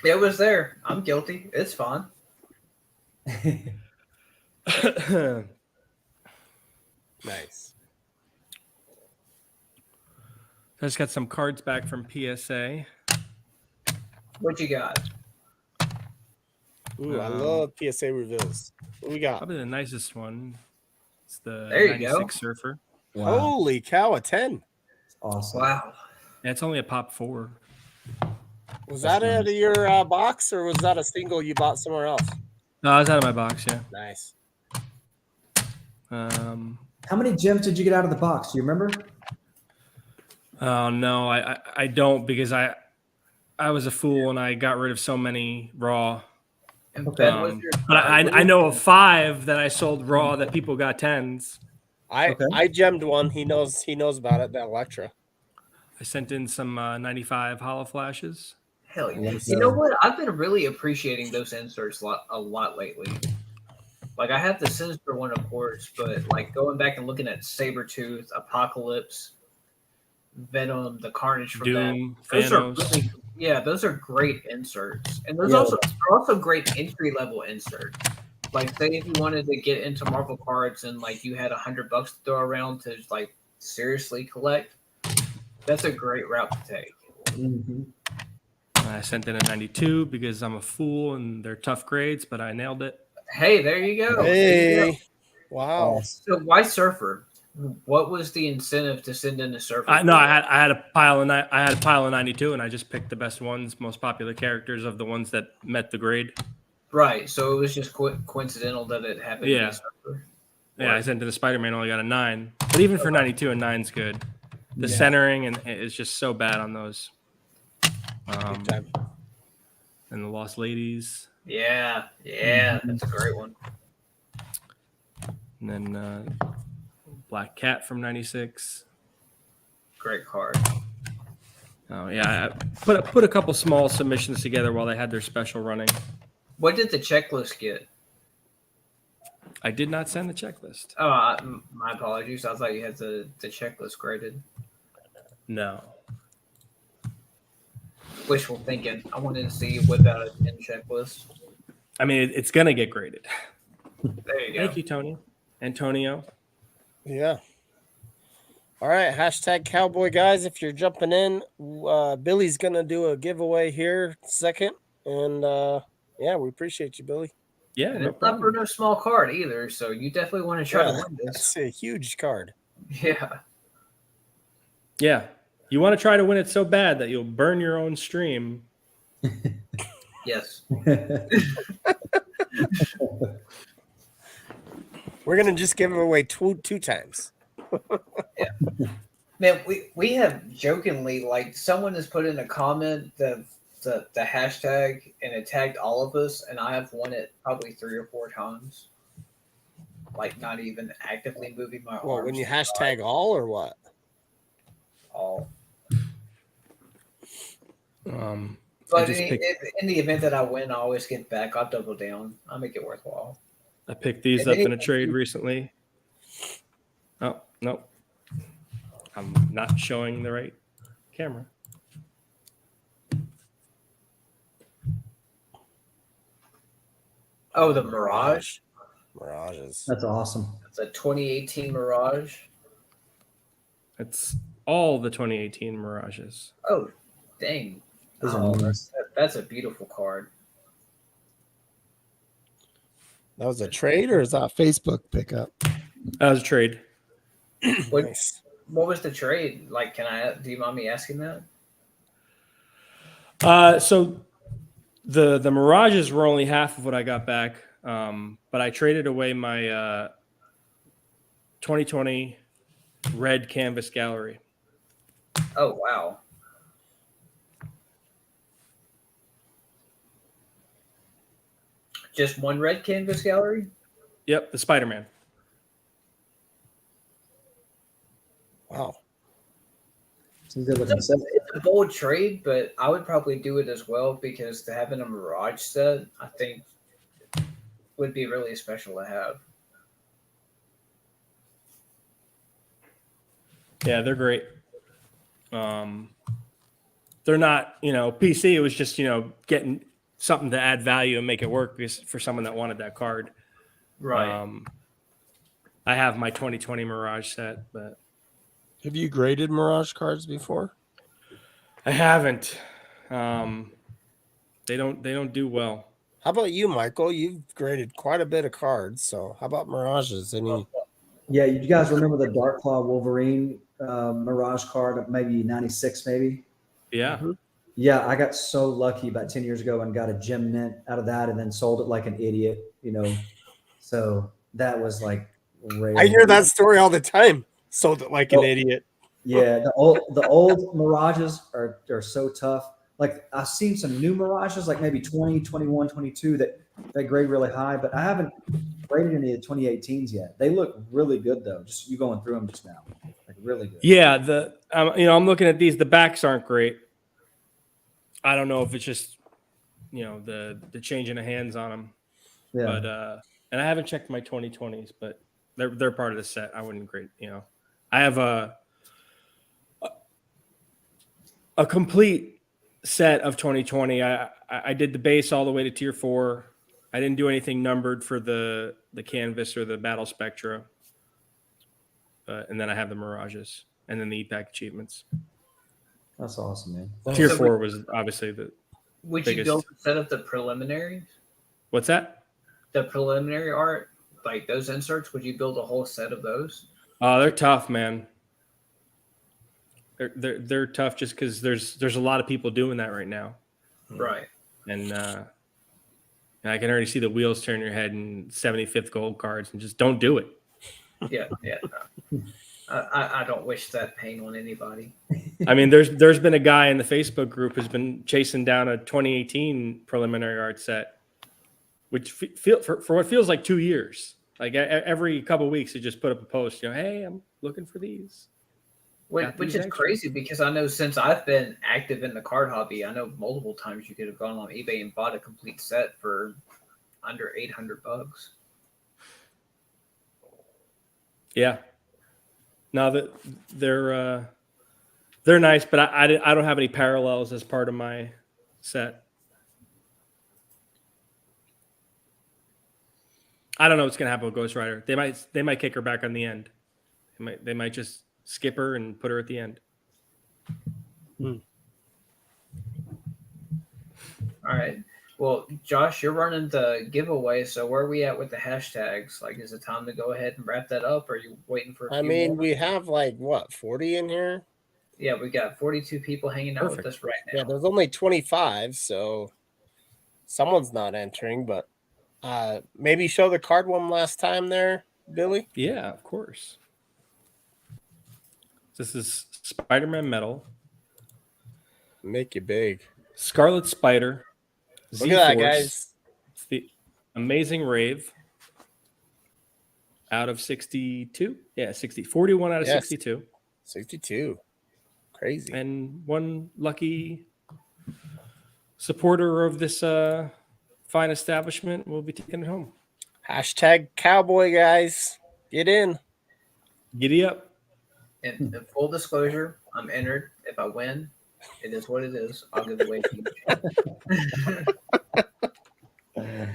S2: It was there. I'm guilty. It's fine.
S1: Nice.
S4: I just got some cards back from PSA.
S2: What you got?
S1: Ooh, I love PSA reveals. What we got?
S4: Probably the nicest one. It's the
S2: There you
S4: 96
S2: go.
S4: Surfer.
S3: Wow.
S1: Holy cow, a 10.
S3: Awesome.
S2: Wow.
S4: Yeah, it's only a pop 4.
S1: Was that out of your box, or was that a single you bought somewhere else?
S4: No, I was out of my box, yeah.
S1: Nice.
S3: How many gems did you get out of the box? Do you remember?
S4: Oh no, I don't, because I was a fool and I got rid of so many raw.
S2: And
S3: Okay.
S2: Ben, what's your
S4: But I know of 5 that I sold raw that people got 10s.
S1: I gemmed one. He knows about it, that Electra.
S4: I sent in some 95 hollow flashes.
S2: Hell yeah.
S3: Yes,
S2: You know
S3: sir.
S2: what? I've been really appreciating those inserts a lot lately. Like, I have the Sinister one, of course, but like going back and looking at Sabretooth, Apocalypse, Venom, the Carnage from
S4: Doom,
S2: that. Those are
S4: Thanos.
S2: really, yeah, those are great inserts. And those
S3: Yeah.
S2: are also great entry level inserts. Like, say if you wanted to get into Marvel cards and like you had $100 to throw around to like seriously collect, that's a great route to take.
S3: Mm-hmm.
S4: I sent in a 92 because I'm a fool and they're tough grades, but I nailed it.
S2: Hey, there you go. There you go.
S1: Hey. Wow.
S2: So why Surfer? What was the incentive to send in the Surfer?
S4: I had a pile of 92, and I just picked the best ones, most popular characters of the ones that met the grade.
S2: Right. So it was just coincidental that it happened
S4: Yeah.
S2: to be Surfer.
S4: Yeah, I sent in a Spider-Man, only got a 9, but even for 92, a 9's good. The
S3: Yeah.
S4: centering and is just so bad on those.
S1: Big time.
S4: And the Lost Ladies,
S2: Yeah. That's a great one.
S4: and then Black Cat from 96.
S2: Great card.
S4: Oh yeah, I put a couple small submissions together while they had their special running.
S2: What did the checklist get?
S4: I did not send the checklist.
S2: Oh, my apologies. I thought you had the checklist graded.
S4: No.
S2: Wishful thinking. I wanted to see you whip out a 10 checklist.
S4: I mean, it's gonna get graded.
S2: There you go.
S4: Thank you, Tony. Antonio.
S1: Yeah. All right. Hashtag cowboy, guys. If you're jumping in, Billy's going to do a giveaway here second. And yeah, we appreciate you, Billy.
S4: Yeah,
S2: And
S4: no
S2: it's not for
S4: problem.
S2: no small card either, so you definitely want to try to win this.
S1: It's a huge card.
S2: Yeah.
S4: Yeah. You want to try to win it so bad that you'll burn your own stream.
S2: Yes.
S1: We're gonna just give it away two times.
S2: Man, we have jokingly, like, someone has put in a comment the hashtag and it tagged all of us, and I have won it probably 3 or 4 times. Like, not even actively moving my arms.
S1: Well, when you hashtag all or what?
S2: All.
S4: I
S2: But in the event that I win, I always get back. I'll double down. I'll make it worthwhile.
S4: I picked these up in a trade recently. Oh, no. I'm not showing the right camera.
S2: Oh, the Mirage.
S1: Mirages.
S3: That's awesome.
S2: It's a 2018 Mirage.
S4: It's all the 2018 Mirages.
S2: Oh, dang.
S3: Those are
S2: Oh,
S3: nice.
S2: that's a beautiful card.
S1: That was a trade or is that a Facebook pickup?
S4: That was a trade.
S2: What,
S1: Nice.
S2: what was the trade? Like, do you mind me asking that?
S4: So the Mirages were only half of what I got back, but I traded away my 2020 red canvas gallery.
S2: Oh, wow. Just one red canvas gallery?
S4: Yep, the Spider-Man.
S1: Wow.
S3: It's a good looking set.
S2: It's a bold trade, but I would probably do it as well because to having a Mirage set, I think, would be really special to have.
S4: Yeah, they're great. They're not, PC. It was just, getting something to add value and make it work for someone that wanted that card.
S2: Right.
S4: I have my 2020 Mirage set, but
S1: Have you graded Mirage cards before?
S4: I haven't. They don't do well.
S1: How about you, Michael? You've graded quite a bit of cards. So how about Mirages? Any?
S3: Yeah, you guys remember the Dark Claw Wolverine Mirage card of maybe 96, maybe?
S4: Yeah.
S1: Mhm.
S3: Yeah, I got so lucky about 10 years ago and got a gem mint out of that and then sold it like an idiot, So that was like rare.
S1: I hear that story all the time. Sold it like an idiot.
S3: Yeah, the old Mirages are so tough. Like I've seen some new Mirages, like maybe 20, 21, 22 that grade really high, but I haven't graded any of the 2018s yet. They look really good though. Just you going through them just now, like really good.
S4: Yeah. I'm looking at these. The backs aren't great. I don't know if it's just, the changing of hands on them.
S3: Yeah.
S4: But and I haven't checked my 2020s, but they're part of the set. I wouldn't grade. I have a complete set of 2020. I did the base all the way to tier 4. I didn't do anything numbered for the canvas or the battle spectra. And then I have the Mirages and then the E-Pack achievements.
S3: That's awesome, man.
S4: Tier
S2: So
S4: 4 was obviously the
S2: Would
S4: biggest.
S2: you build a set of the preliminaries?
S4: What's that?
S2: The preliminary art, like those inserts, would you build a whole set of those?
S4: Oh, they're tough, man. They're tough just because there's a lot of people doing that right now,
S2: Right.
S4: and I can already see the wheels turn your head and 75th gold cards, and just don't do it.
S2: Yeah. I don't wish that pain on anybody.
S4: I mean, there's been a guy in the Facebook group who's been chasing down a 2018 preliminary art set, which for what feels like 2 years. Like every couple of weeks, he just put up a post. Hey, I'm looking for these.
S2: Which is crazy because I know since I've been active in the card hobby, I know multiple times you could have gone on eBay and bought a complete set for under $800.
S4: Yeah. No, they're nice, but I don't have any parallels as part of my set. I don't know what's gonna happen with Ghost Rider. They might kick her back on the end. They might just skip her and put her at the end.
S2: All right. Well, Josh, you're running the giveaway, so where are we at with the hashtags? Like, is it time to go ahead and wrap that up? Or are you waiting for?
S1: I mean, we have like what 40 in here.
S2: Yeah, we got 42 people hanging out with
S4: Perfect.
S2: us right now.
S1: Yeah, there's only 25, so someone's not entering, but maybe show the card one last time there, Billy.
S4: Yeah, of course. This is Spider-Man Metal,
S1: Make you big.
S4: Scarlet Spider,
S1: Look at that,
S4: Z-Force.
S1: guys.
S4: It's the Amazing Rave out of 62. Yeah, 41 out of
S1: Yes.
S4: 62.
S1: 62. Crazy.
S4: And one lucky supporter of this fine establishment will be taking it home.
S1: Hashtag cowboy, guys. Get in.
S4: Giddy up.
S2: And in full disclosure, I'm entered. If I win, it is what it is. I'll give away to you.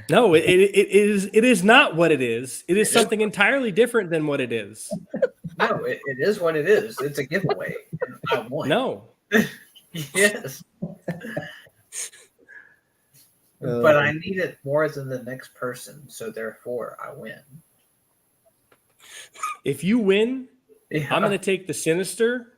S4: No, it is not what it is. It is something entirely different than what it is.
S2: No, it is what it is. It's a giveaway. And I won.
S4: No.
S2: Yes. But I need it more than the next person, so therefore I win.
S4: If you win,
S2: Yeah.
S4: I'm going to take the Sinister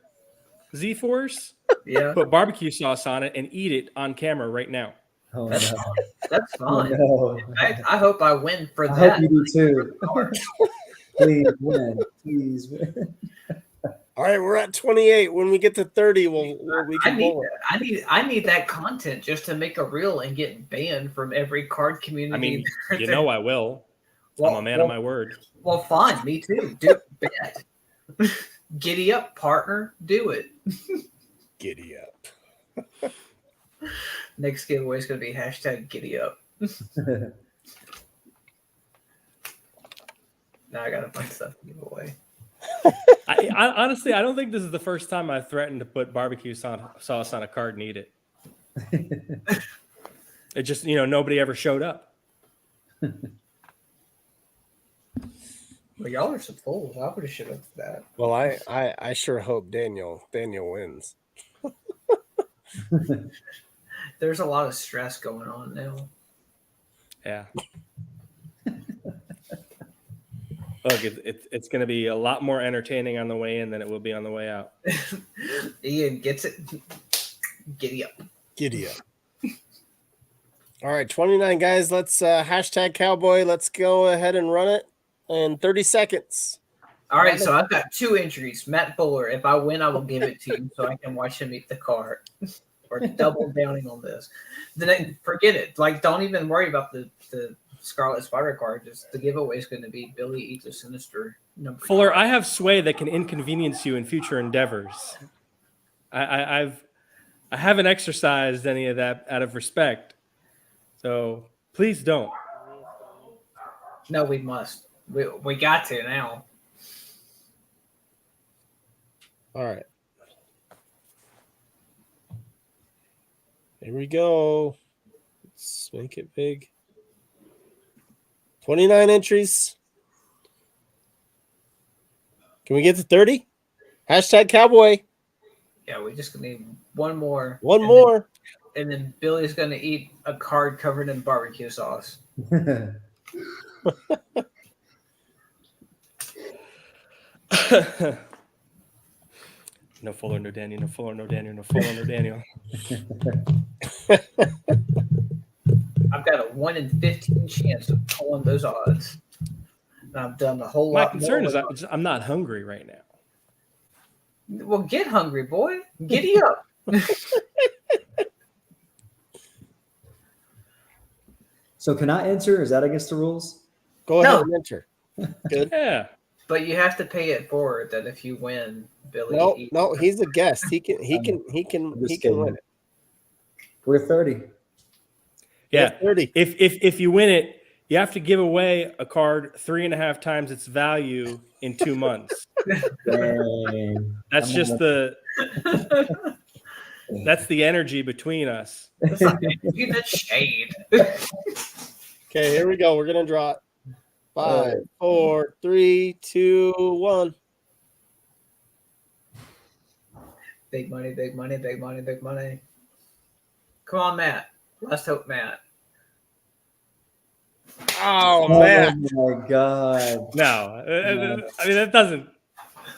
S4: Z-Force,
S2: Yeah,
S4: put barbecue sauce on it, and eat it on camera right now.
S3: Oh,
S2: that's
S3: no.
S2: fine. That's
S3: Oh,
S2: fine.
S3: no.
S2: In fact, I hope I win for
S3: I
S2: that.
S3: hope you do too.
S2: Card.
S3: Please win. Please win.
S1: All right, we're at 28. When we get to 30, we
S2: I
S1: can
S2: need
S1: bowl it.
S2: I need that content just to make a reel and get banned from every card community.
S4: I mean,
S2: there.
S4: you know I will. I'm a man of my word.
S2: Well, fine, me too. Do bet. Giddy up, partner. Do it.
S1: Giddy up.
S2: Next giveaway is going to be hashtag giddy up. Now I got to find stuff to give away.
S4: I honestly, I don't think this is the first time I've threatened to put barbecue sauce on a card and eat it. It just, nobody ever showed up.
S2: Well, y'all are some fools. I would have should have that.
S1: Well, I sure hope Daniel wins.
S2: There's a lot of stress going on now.
S4: Yeah. Look, it's going to be a lot more entertaining on the way in than it will be on the way out.
S2: Ian gets it. Giddy up.
S1: Giddy up. All right, 29 guys. Let's hashtag cowboy. Let's go ahead and run it in 30 seconds.
S2: All right, so I've got 2 entries. Matt Fuller. If I win, I will give it to you so I can watch him eat the card. Or double downing on this. Then forget it. Like, don't even worry about the Scarlet Spider card. Just the giveaway is going to be Billy eats a Sinister number.
S4: Fuller, I have sway that can inconvenience you in future endeavors. I haven't exercised any of that out of respect. So please don't.
S2: No, we must. We got to now.
S1: All right. Here we go. Let's make it big. 29 entries. Can we get to 30? Hashtag cowboy.
S2: Yeah, we just need one more.
S1: One more.
S2: And then Billy's going to eat a card covered in barbecue sauce.
S4: No Fuller, no Daniel, no Fuller, no Daniel, no Fuller, no Daniel.
S2: I've got a 1 in 15 chance of pulling those odds. And I've done a whole
S4: My
S2: lot
S4: concern
S2: more.
S4: is I'm not hungry right now.
S2: Well, get hungry, boy. Giddy up.
S3: So can I enter? Is that against the rules?
S1: Go ahead
S2: No.
S1: and enter. Good.
S4: Yeah.
S2: But you have to pay it forward that if you win, Billy.
S1: No, he's a guest. He can win it.
S3: We're 30.
S4: Yeah.
S1: 30.
S4: If you win it, you have to give away a card 3.5 times its value in 2 months.
S3: Dang.
S4: That's just that's the energy between us.
S2: You that shade.
S1: Okay, here we go. We're gonna draw it. 5, 4, 3, 2, 1.
S2: Big money, big money, big money, big money. Come on, Matt. Let's hope, Matt.
S1: Oh
S3: Oh
S1: man.
S3: my God.
S4: No, I mean that doesn't.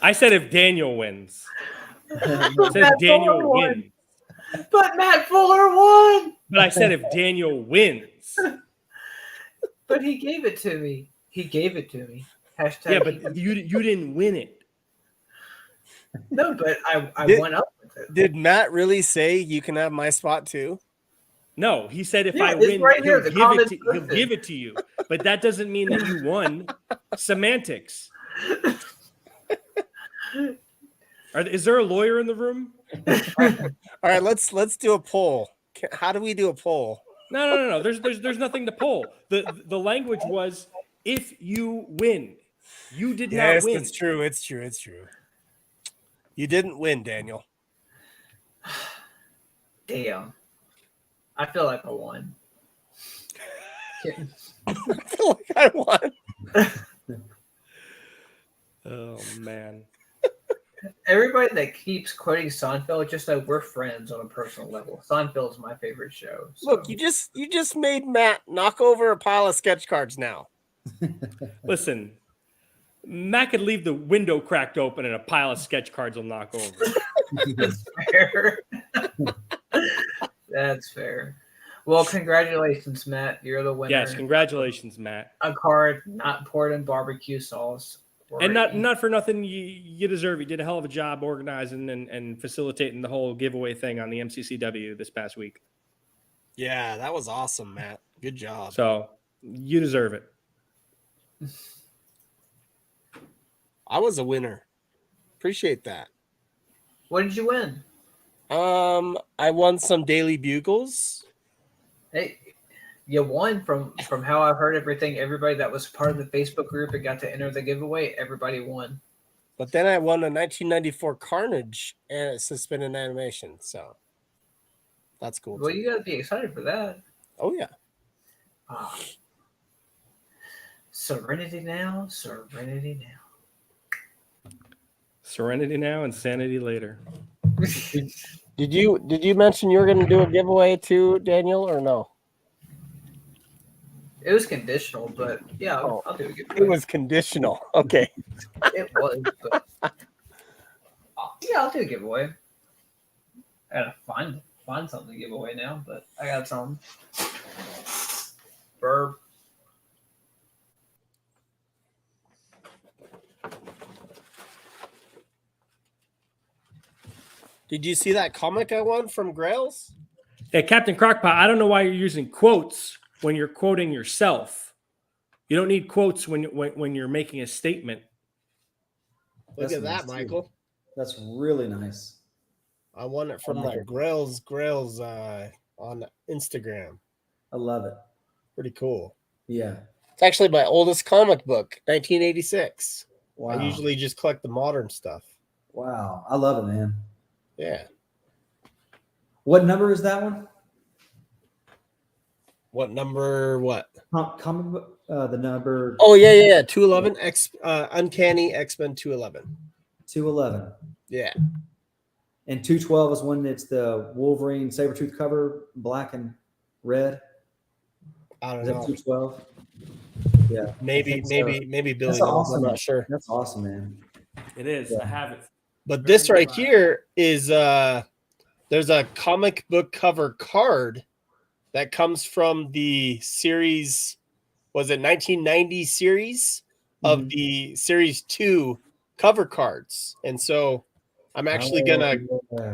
S4: I said if Daniel wins. It says
S2: Matt
S4: Daniel
S2: Fuller won.
S4: wins.
S2: But Matt Fuller won.
S4: But I said if Daniel wins.
S2: But he gave it to me. He gave it to me. Hashtag.
S4: Yeah, but you didn't win it.
S2: No, but I
S1: Did-
S2: went up with it.
S1: Did Matt really say you can have my spot too?
S4: No, he said if
S2: Yeah,
S4: I
S2: it's
S4: win,
S2: right here,
S4: he'll
S2: the comments
S4: he'll
S2: listed.
S4: give it to you. But that doesn't mean that you won. Semantics. Is there a lawyer in the room?
S1: All right, let's do a poll. How do we do a poll?
S4: No. There's nothing to poll. The language was if you win. You did not win.
S1: It's true. It's true. You didn't win, Daniel.
S2: Damn. I feel like I won.
S1: I feel like I won.
S4: Oh man.
S2: Everybody that keeps quoting Seinfeld, just know we're friends on a personal level. Seinfeld's my favorite show. So.
S1: Look, you just made Matt knock over a pile of sketch cards now.
S4: Listen, Matt could leave the window cracked open and a pile of sketch cards will knock over.
S2: That's fair. That's fair. Well, congratulations, Matt. You're the winner.
S4: Yes, congratulations, Matt.
S2: A card not poured in barbecue sauce.
S4: And not for nothing, you deserve it. You did a hell of a job organizing and facilitating the whole giveaway thing on the MCCW this past week.
S1: Yeah, that was awesome, Matt. Good job.
S4: So you deserve it.
S1: I was a winner. Appreciate that.
S2: What did you win?
S1: I won some Daily Bugles.
S2: Hey, you won from how I heard everything. Everybody that was part of the Facebook group and got to enter the giveaway, everybody won.
S1: But then I won a 1994 Carnage and a suspended animation. So that's cool.
S2: Well,
S1: too.
S2: you got to be excited for that.
S1: Oh yeah.
S2: Ah. Serenity now, serenity now.
S4: Serenity now and sanity later.
S1: Did you mention you were going to do a giveaway too, Daniel, or no?
S2: It was conditional, but yeah, I'll do a giveaway.
S1: It was conditional. Okay.
S2: It was, but yeah, I'll do a giveaway. I gotta find something to give away now, but I got some. Burp.
S1: Did you see that comic I won from Grails?
S4: Yeah, Captain Crockpot, I don't know why you're using quotes when you're quoting yourself. You don't need quotes when you're making a statement.
S1: Look
S3: That's
S1: at that,
S3: nice, too.
S1: Michael.
S3: That's really nice.
S1: I won it from
S3: like
S1: that
S3: it.
S1: Grails on Instagram.
S3: I love it.
S1: Pretty cool.
S3: Yeah.
S1: It's actually my oldest comic book, 1986.
S3: Wow.
S1: I usually just collect the modern stuff.
S3: Wow. I love it, man.
S1: Yeah.
S3: What number is that one?
S1: What number? What?
S3: Comic book. The number
S1: Oh yeah. 211 Uncanny X-Men 211.
S3: 211.
S1: Yeah.
S3: And 212 is when it's the Wolverine Sabretooth cover, black and red.
S1: I don't
S3: Is that
S1: know.
S3: 212? Yeah.
S1: Maybe
S3: think so.
S1: Billy
S3: That's
S1: knows.
S3: awesome.
S1: I'm not sure.
S3: That's awesome, man.
S4: It is.
S3: Yeah.
S4: I have it.
S1: But this right here is there's a comic book cover card that comes from the series, was it 1990 series of the series 2 cover cards. And so I'm actually gonna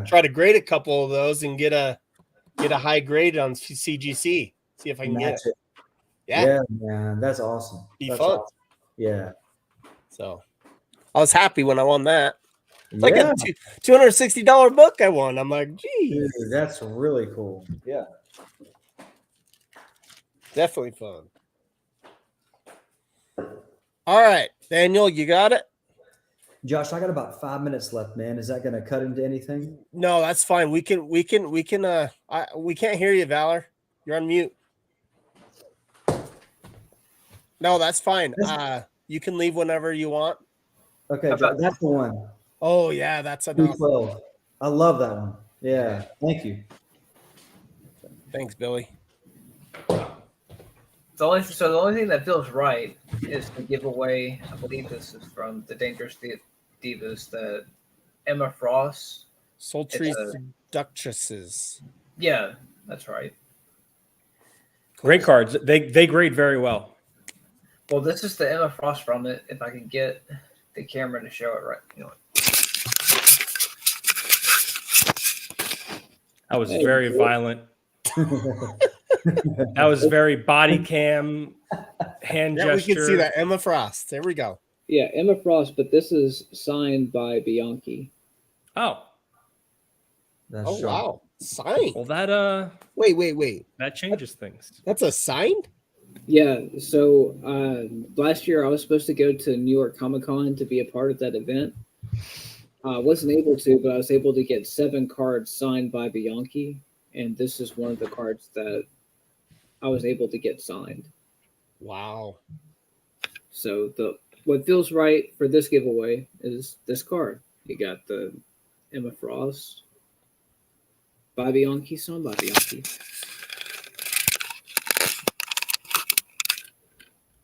S1: try to grade a couple of those and get a high grade on CGC. See if I can get it.
S3: Yeah, man. That's awesome.
S1: Be
S3: That's
S1: fun.
S3: awesome. Yeah.
S1: So I was happy when I won that. It's like
S3: Yeah.
S1: a $260 book I won. I'm like, geez,
S3: Dude, that's really cool. Yeah.
S1: definitely fun. All right, Daniel, you got it?
S3: Josh, I got about 5 minutes left, man. Is that going to cut into anything?
S1: No, that's fine. We can't hear you, Valor. You're on mute. No, that's fine. You can leave whenever you want.
S3: Okay, that's the one.
S1: Oh yeah, that's enough.
S3: 212. I love that one. Yeah. Thank you.
S1: Thanks, Billy.
S2: The only thing that feels right is to give away. I believe this is from the Dangerous Divas, the Emma Frost.
S1: Sultry
S2: It's
S1: Duchesses.
S2: Yeah, that's right.
S4: Great cards. They grade very well.
S2: Well, this is the Emma Frost from it. If I can get the camera to show it right,
S4: That was very violent. That was very body cam, hand
S1: Yeah, we
S4: gesture.
S1: can see that Emma Frost. There we go.
S5: Yeah, Emma Frost, but this is signed by Bianchi.
S4: Oh,
S3: That's
S1: Oh
S3: sharp.
S1: wow, signed.
S4: well, that
S1: Wait.
S4: that changes things.
S1: That's a signed?
S5: Yeah, so last year I was supposed to go to New York Comic Con to be a part of that event. I wasn't able to, but I was able to get 7 cards signed by Bianchi, and this is one of the cards that I was able to get signed.
S1: Wow.
S5: So what feels right for this giveaway is this card. You got the Emma Frost by Bianchi, signed by Bianchi.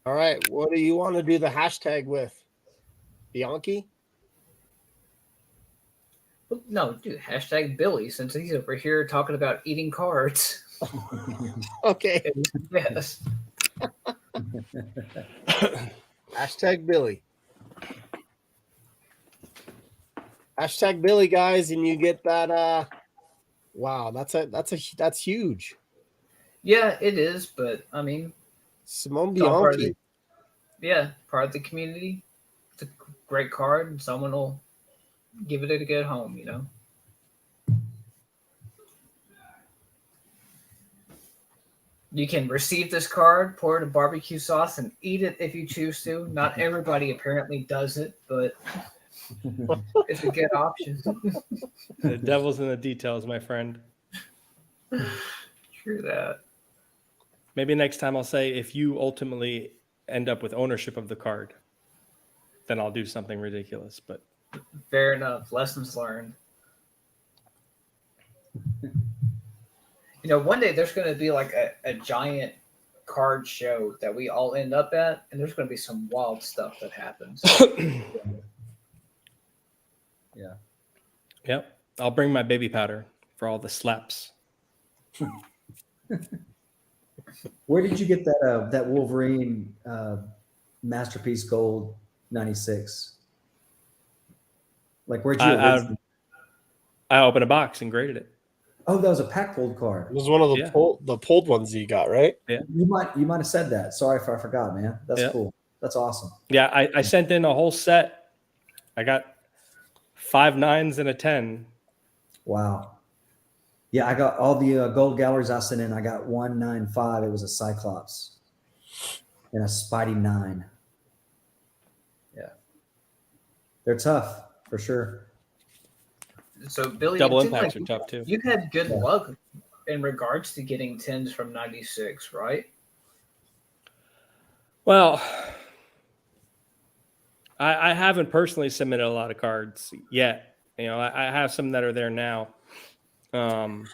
S1: All right. What do you want to do the hashtag with? Bianchi?
S2: No, dude. Hashtag Billy, since he's over here talking about eating cards.
S1: Okay.
S2: Yes.
S1: Hashtag Billy. Hashtag Billy, guys, and you get that. Wow, that's huge.
S2: Yeah, it is, but I mean,
S1: Simone
S2: it's all part of
S1: Bianchi.
S2: yeah, part of the community. It's a great card, and someone will give it a good home, You can receive this card, pour it in barbecue sauce, and eat it if you choose to. Not everybody apparently does it, but it's a good option.
S4: The devil's in the details, my friend.
S2: True that.
S4: Maybe next time I'll say if you ultimately end up with ownership of the card, then I'll do something ridiculous. But
S2: Fair enough. Lessons learned. One day there's going to be like a giant card show that we all end up at, and there's going to be some wild stuff that happens.
S3: Yeah.
S4: yep, I'll bring my baby powder for all the slaps.
S3: Where did you get that Wolverine Masterpiece Gold 96? Like where'd you?
S4: I opened a box and graded it.
S3: Oh, that was a pack pulled card.
S1: It was one of the
S4: Yeah.
S1: pulled ones you got, right?
S3: You might have said that. Sorry if I forgot, man. That's
S4: Yeah.
S3: cool. That's awesome.
S4: Yeah, I sent in a whole set. I got 5 9s and a 10.
S3: Wow. Yeah, I got all the gold galleries I sent in. I got 195. It was a Cyclops and a Spidey 9. Yeah, they're tough for sure.
S2: So, Billy,
S4: Double
S2: it seems
S4: impacts
S2: like
S4: are tough too.
S2: you had good
S3: Yeah.
S2: luck in regards to getting 10s from 96, right?
S4: Well, I haven't personally submitted a lot of cards yet. I have some that are there now. But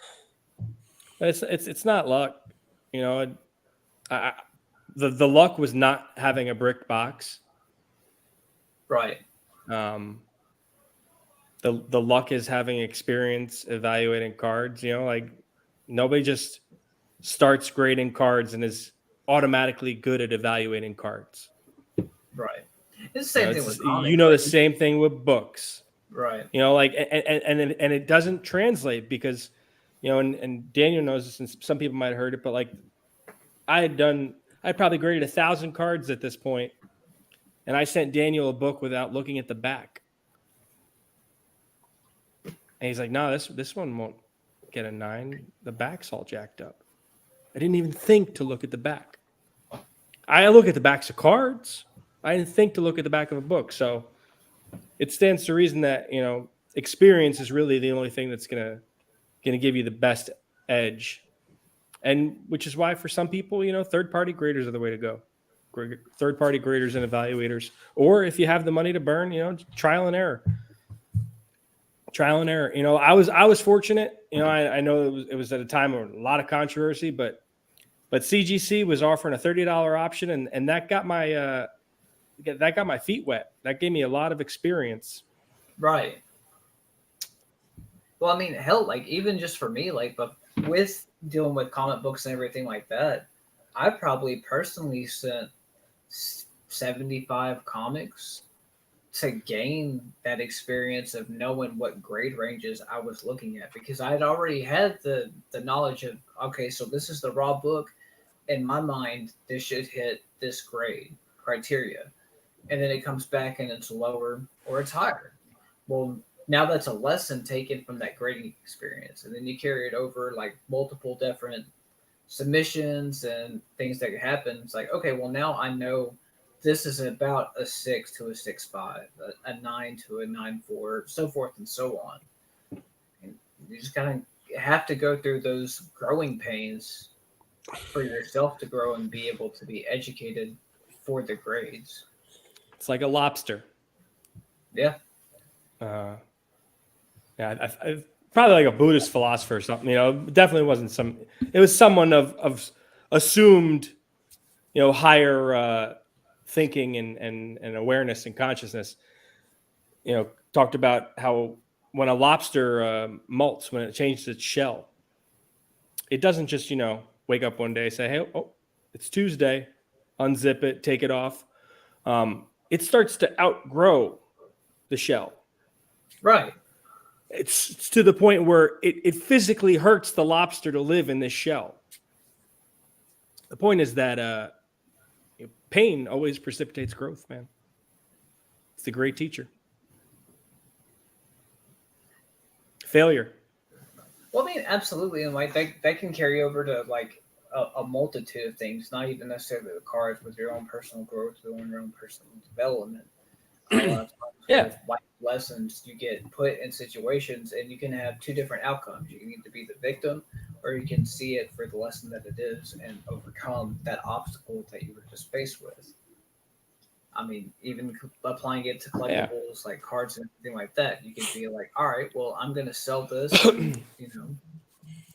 S4: it's not luck. The luck was not having a brick box.
S2: Right.
S4: The luck is having experience evaluating cards. Like nobody just starts grading cards and is automatically good at evaluating cards.
S2: Right. It's the same thing with comics.
S4: the same thing with books.
S2: Right.
S4: Like and it doesn't translate because and Daniel knows this, and some people might have heard it, but like I probably graded 1,000 cards at this point, and I sent Daniel a book without looking at the back. And he's like, no, this one won't get a 9. The back's all jacked up. I didn't even think to look at the back. I look at the backs of cards. I didn't think to look at the back of a book. So it stands to reason that, experience is really the only thing that's gonna give you the best edge. And which is why for some people, third-party graders are the way to go. Third-party graders and evaluators. Or if you have the money to burn, trial and error. Trial and error. I was fortunate. I know it was at a time of a lot of controversy, but CGC was offering a $30 option, and that got my feet wet. That gave me a lot of experience.
S2: Right. Well, I mean, hell, like even just for me, like, but with dealing with comic books and everything like that, I probably personally sent 75 comics to gain that experience of knowing what grade ranges I was looking at, because I had already had the knowledge of, okay, so this is the raw book. In my mind, this should hit this grade criteria. And then it comes back and it's lower or it's higher. Well, now that's a lesson taken from that grading experience. And then you carry it over like multiple different submissions and things that happen. It's like, okay, well, now I know this is about a 6 to a 6.5, a 9 to a 9.4, so forth and so on. And you just kind of have to go through those growing pains for yourself to grow and be able to be educated for the grades.
S4: It's like a lobster.
S2: Yeah.
S4: Yeah, I probably like a Buddhist philosopher or something. You know, it definitely wasn't some. It was someone of assumed, you know, higher thinking and awareness and consciousness. You know, talked about how when a lobster molts, when it changes its shell, it doesn't just, you know, wake up one day and say, "Hey, oh, it's Tuesday," unzip it, take it off. It starts to outgrow the shell.
S2: Right.
S4: It's to the point where it physically hurts the lobster to live in this shell. The point is that pain always precipitates growth, man. It's a great teacher. Failure.
S2: Well, I mean, absolutely. And like that can carry over to like a multitude of things, not even necessarily the cards, with your own personal growth, your own personal development. A lot of times with life lessons, you get put in situations and you can have two different outcomes. You can either be the victim or you can see it for the lesson that it is and overcome that obstacle that you were just faced with. I mean, even applying it to collectibles like cards and everything like that, you can be like, all right, well, I'm going to sell this, you know,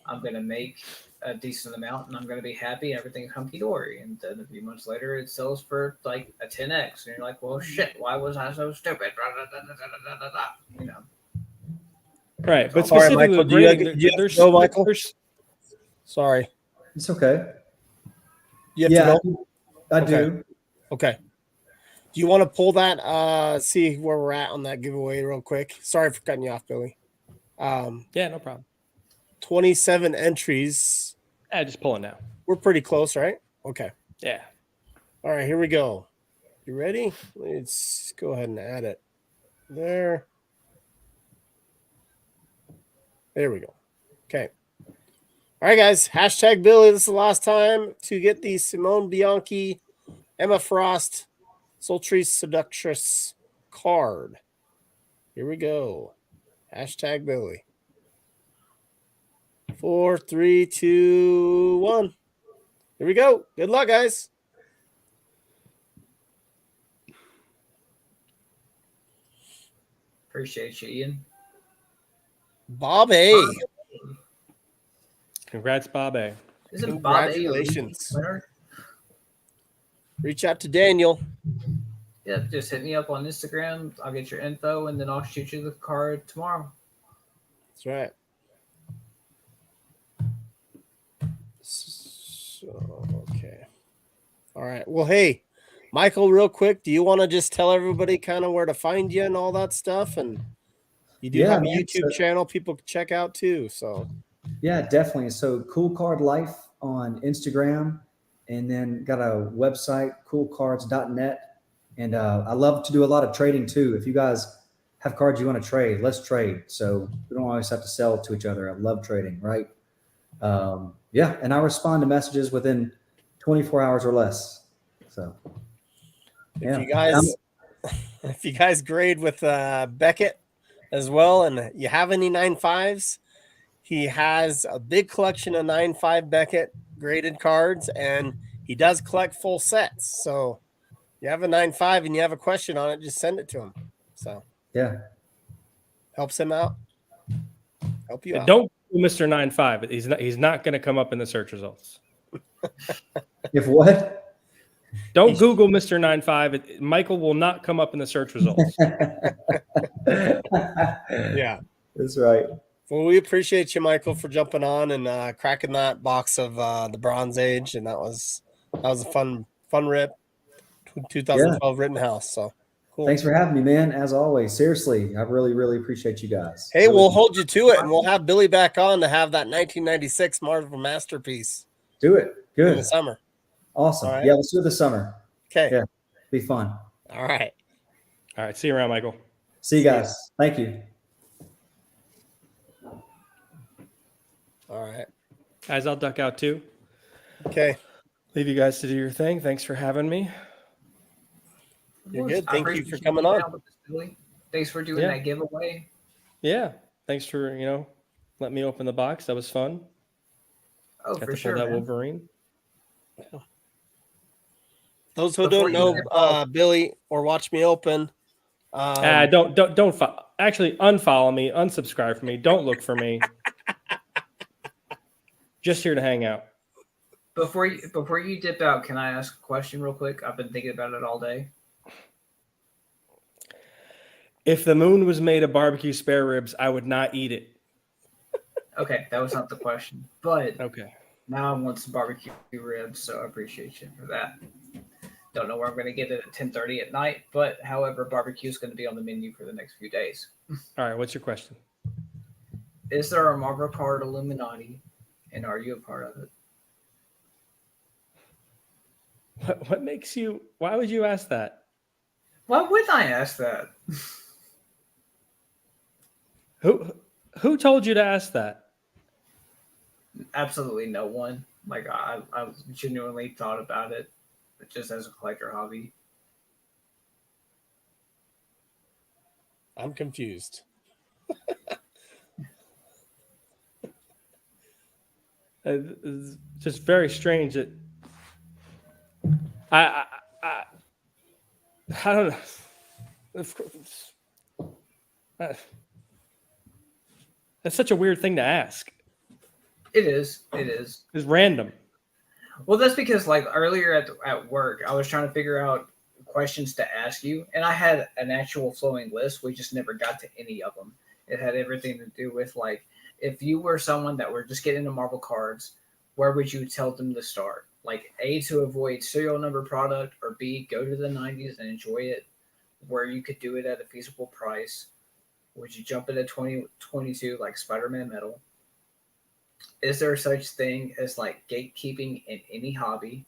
S2: I'm going to make a decent amount and I'm going to be happy and everything's hunky-dory. And then a few months later, it sells for like a 10x. And you're like, well, shit, why was I so stupid? You know.
S4: Right. But
S1: Sorry,
S4: specifically
S1: Michael,
S4: with
S1: do you
S4: grading,
S1: have to go, Michael? Sorry.
S3: It's okay.
S1: You have to go?
S3: I
S1: Okay.
S3: do.
S1: Okay. Do you want to pull that, see where we're at on that giveaway real quick? Sorry for cutting you off, Billy.
S4: Yeah, no problem.
S1: 27 entries.
S4: Just pull it now.
S1: We're pretty close, right? Okay.
S4: Yeah.
S1: All right, here we go. You ready? Let's go ahead and add it there. There we go. Okay. All right, guys. Hashtag Billy. This is the last time to get the Simone Bianchi, Emma Frost, Sultry Seductress card. Here we go. Hashtag Billy. 4, 3, 2, 1. Here we go. Good luck, guys.
S2: Appreciate you, Ian.
S1: Bob A.
S4: Congrats, Bob A.
S2: Isn't Bob A
S1: Congratulations.
S2: a winner?
S1: Reach out to Daniel.
S2: Yeah, just hit me up on Instagram. I'll get your info and then I'll shoot you the card tomorrow.
S1: That's right. So, okay. All right. Well, hey, Michael, real quick, do you want to just tell everybody kind of where to find you and all that stuff? And you do have a YouTube channel people can check out too. So,
S3: yeah, definitely. So, Cool Card Life on Instagram, and then got a website, coolcards.net. And I love to do a lot of trading too. If you guys have cards you want to trade, let's trade. So we don't always have to sell to each other. I love trading, right? Yeah, and I respond to messages within 24 hours or less. So
S1: if you guys grade with Beckett as well, and you have any 9.5s, he has a big collection of 9.5 Beckett graded cards, and he does collect full sets. So you have a 9.5 and you have a question on it, just send it to him. So
S3: yeah,
S1: helps him out. Help you out.
S4: Don't do Mr. 9.5. He's not going to come up in the search results.
S3: If what?
S4: Don't Google Mr. 9.5. Michael will not come up in the search results.
S1: Yeah,
S3: that's right.
S1: Well, we appreciate you, Michael, for jumping on and cracking that box of the Bronze Age, and that was a fun rip. 2012 Rittenhouse. So cool.
S3: Thanks for having me, man. As always, seriously, I really, really appreciate you guys.
S1: Hey,
S3: Really.
S1: we'll hold you to it, and we'll have Billy back on to have that 1996 Marvel masterpiece
S3: Do it.
S1: in
S3: Good.
S1: the summer.
S3: Awesome.
S1: All right.
S3: Yeah, let's do it this summer.
S1: Okay.
S3: Yeah, be fun.
S1: All right.
S4: All right. See you around, Michael.
S3: See you guys. Thank you.
S1: All right.
S4: Guys, I'll duck out too.
S1: Okay.
S4: Leave you guys to do your thing. Thanks for having me.
S1: You're good.
S2: I
S1: Thank you
S2: appreciate
S1: for coming
S2: being
S1: on.
S2: with us, Billy. Thanks for doing
S4: Yeah.
S2: that giveaway.
S4: Yeah. Thanks for, letting me open the box. That was fun.
S2: Oh,
S4: Got
S2: for
S4: to
S2: sure.
S4: pull that
S2: Man.
S4: Wolverine.
S1: Those who
S2: Before
S1: don't
S2: you
S1: know
S2: dip off-
S1: Billy or Watch Me Open,
S4: Don't actually unfollow me, unsubscribe for me. Don't look for me. Just here to hang out.
S2: Before you dip out, can I ask a question real quick? I've been thinking about it all day.
S4: If the moon was made of barbecue spare ribs, I would not eat it.
S2: Okay, that was not the question, but
S4: Okay.
S2: now I want some barbecue ribs, so I appreciate you for that. Don't know where I'm going to get it at 10:30 at night, but however, barbecue is going to be on the menu for the next few days.
S4: All right. What's your question?
S2: Is there a Marvel card Illuminati, and are you a part of it?
S4: What makes you? Why would you ask that?
S2: Why wouldn't I ask that?
S4: Who told you to ask that?
S2: Absolutely no one. Like I genuinely thought about it, just as a collector hobby.
S1: I'm confused.
S4: It's just very strange that I don't know. That's such a weird thing to ask.
S2: It is. It is.
S4: It's random.
S2: Well, that's because like earlier at work, I was trying to figure out questions to ask you, and I had an actual flowing list. We just never got to any of them. It had everything to do with like if you were someone that were just getting into Marvel cards, where would you tell them to start? Like A, to avoid serial number product, or B, go to the 90s and enjoy it where you could do it at a feasible price. Would you jump into 2022 like Spider-Man Metal? Is there such thing as like gatekeeping in any hobby?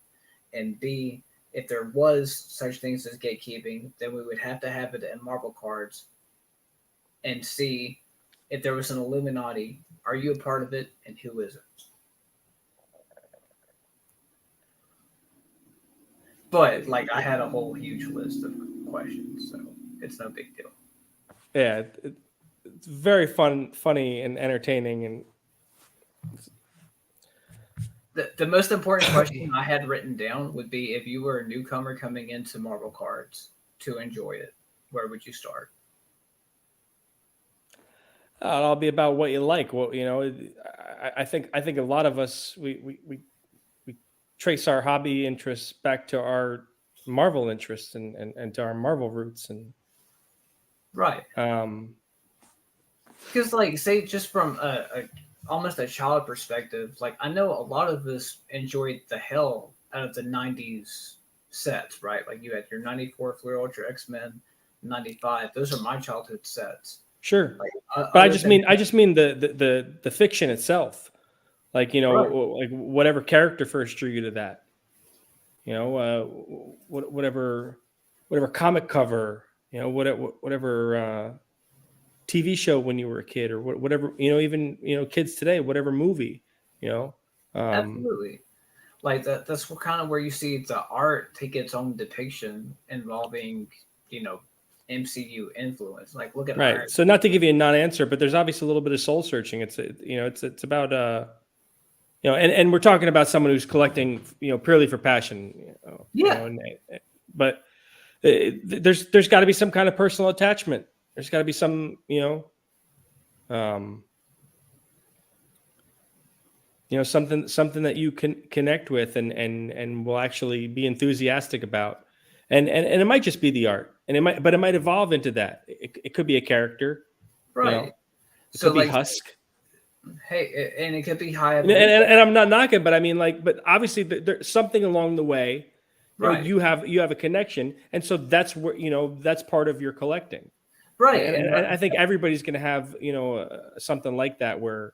S2: And B, if there was such things as gatekeeping, then we would have to have it in Marvel cards. And C, if there was an Illuminati, are you a part of it and who is it? But like I had a whole huge list of questions, so it's no big deal.
S4: Yeah, it's very funny, and entertaining, and
S2: The most important question I had written down would be if you were a newcomer coming into Marvel cards to enjoy it, where would you start?
S4: it'll all be about what you like. What I think a lot of us we trace our hobby interests back to our Marvel interests and to our Marvel roots and
S2: Right. Because like say just from a almost a child perspective, like I know a lot of us enjoyed the hell out of the 90s sets, right? Like you had your 94 Fleer Ultra X-Men, 95. Those are my childhood sets.
S4: Sure.
S2: Like,
S4: But I just mean the fiction itself, like
S2: Right.
S4: like whatever character first drew you to that, whatever comic cover, whatever TV show when you were a kid, or whatever even kids today, whatever movie,
S2: Absolutely. Like that's kind of where you see the art take its own depiction involving MCU influence. Like look at
S4: right.
S2: Iron
S4: So not to give you a non-answer, but there's obviously a little bit of soul searching. It's about and we're talking about someone who's collecting purely for passion.
S2: Yeah.
S4: But there's got to be some kind of personal attachment. There's got to be some something that you can connect with and will actually be enthusiastic about. And it might just be the art, and it might evolve into that. It could be a character,
S2: right.
S4: It
S2: So
S4: could be
S2: like
S4: Husk.
S2: Hey, and it could be high
S4: And I'm not knocking, but I mean, like, but obviously there's something along the way.
S2: right,
S4: You have a connection, and so that's where that's part of your collecting.
S2: right,
S4: And I think everybody's going to have something like that where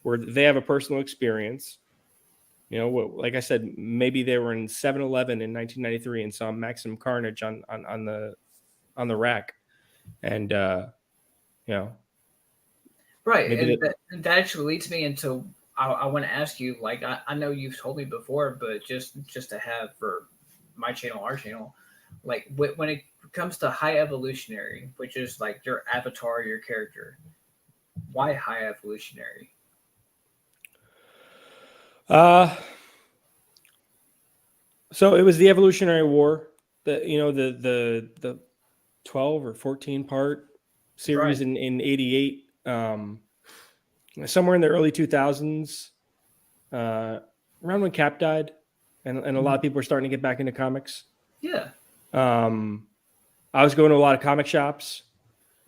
S4: they have a personal experience. Like I said, maybe they were in 7-Eleven in 1993 and saw Maximum Carnage on the rack, and
S2: right,
S4: maybe
S2: and that actually leads me into I want to ask you, like I know you've told me before, but just to have for my channel, our channel, like when it comes to high evolutionary, which is like your avatar, your character, why high evolutionary?
S4: So it was the Evolutionary War, the 12 or 14 part series
S2: Right.
S4: in 88, somewhere in the early 2000s, around when Cap died, and a lot of people were starting to get back into comics.
S2: Yeah.
S4: I was going to a lot of comic shops,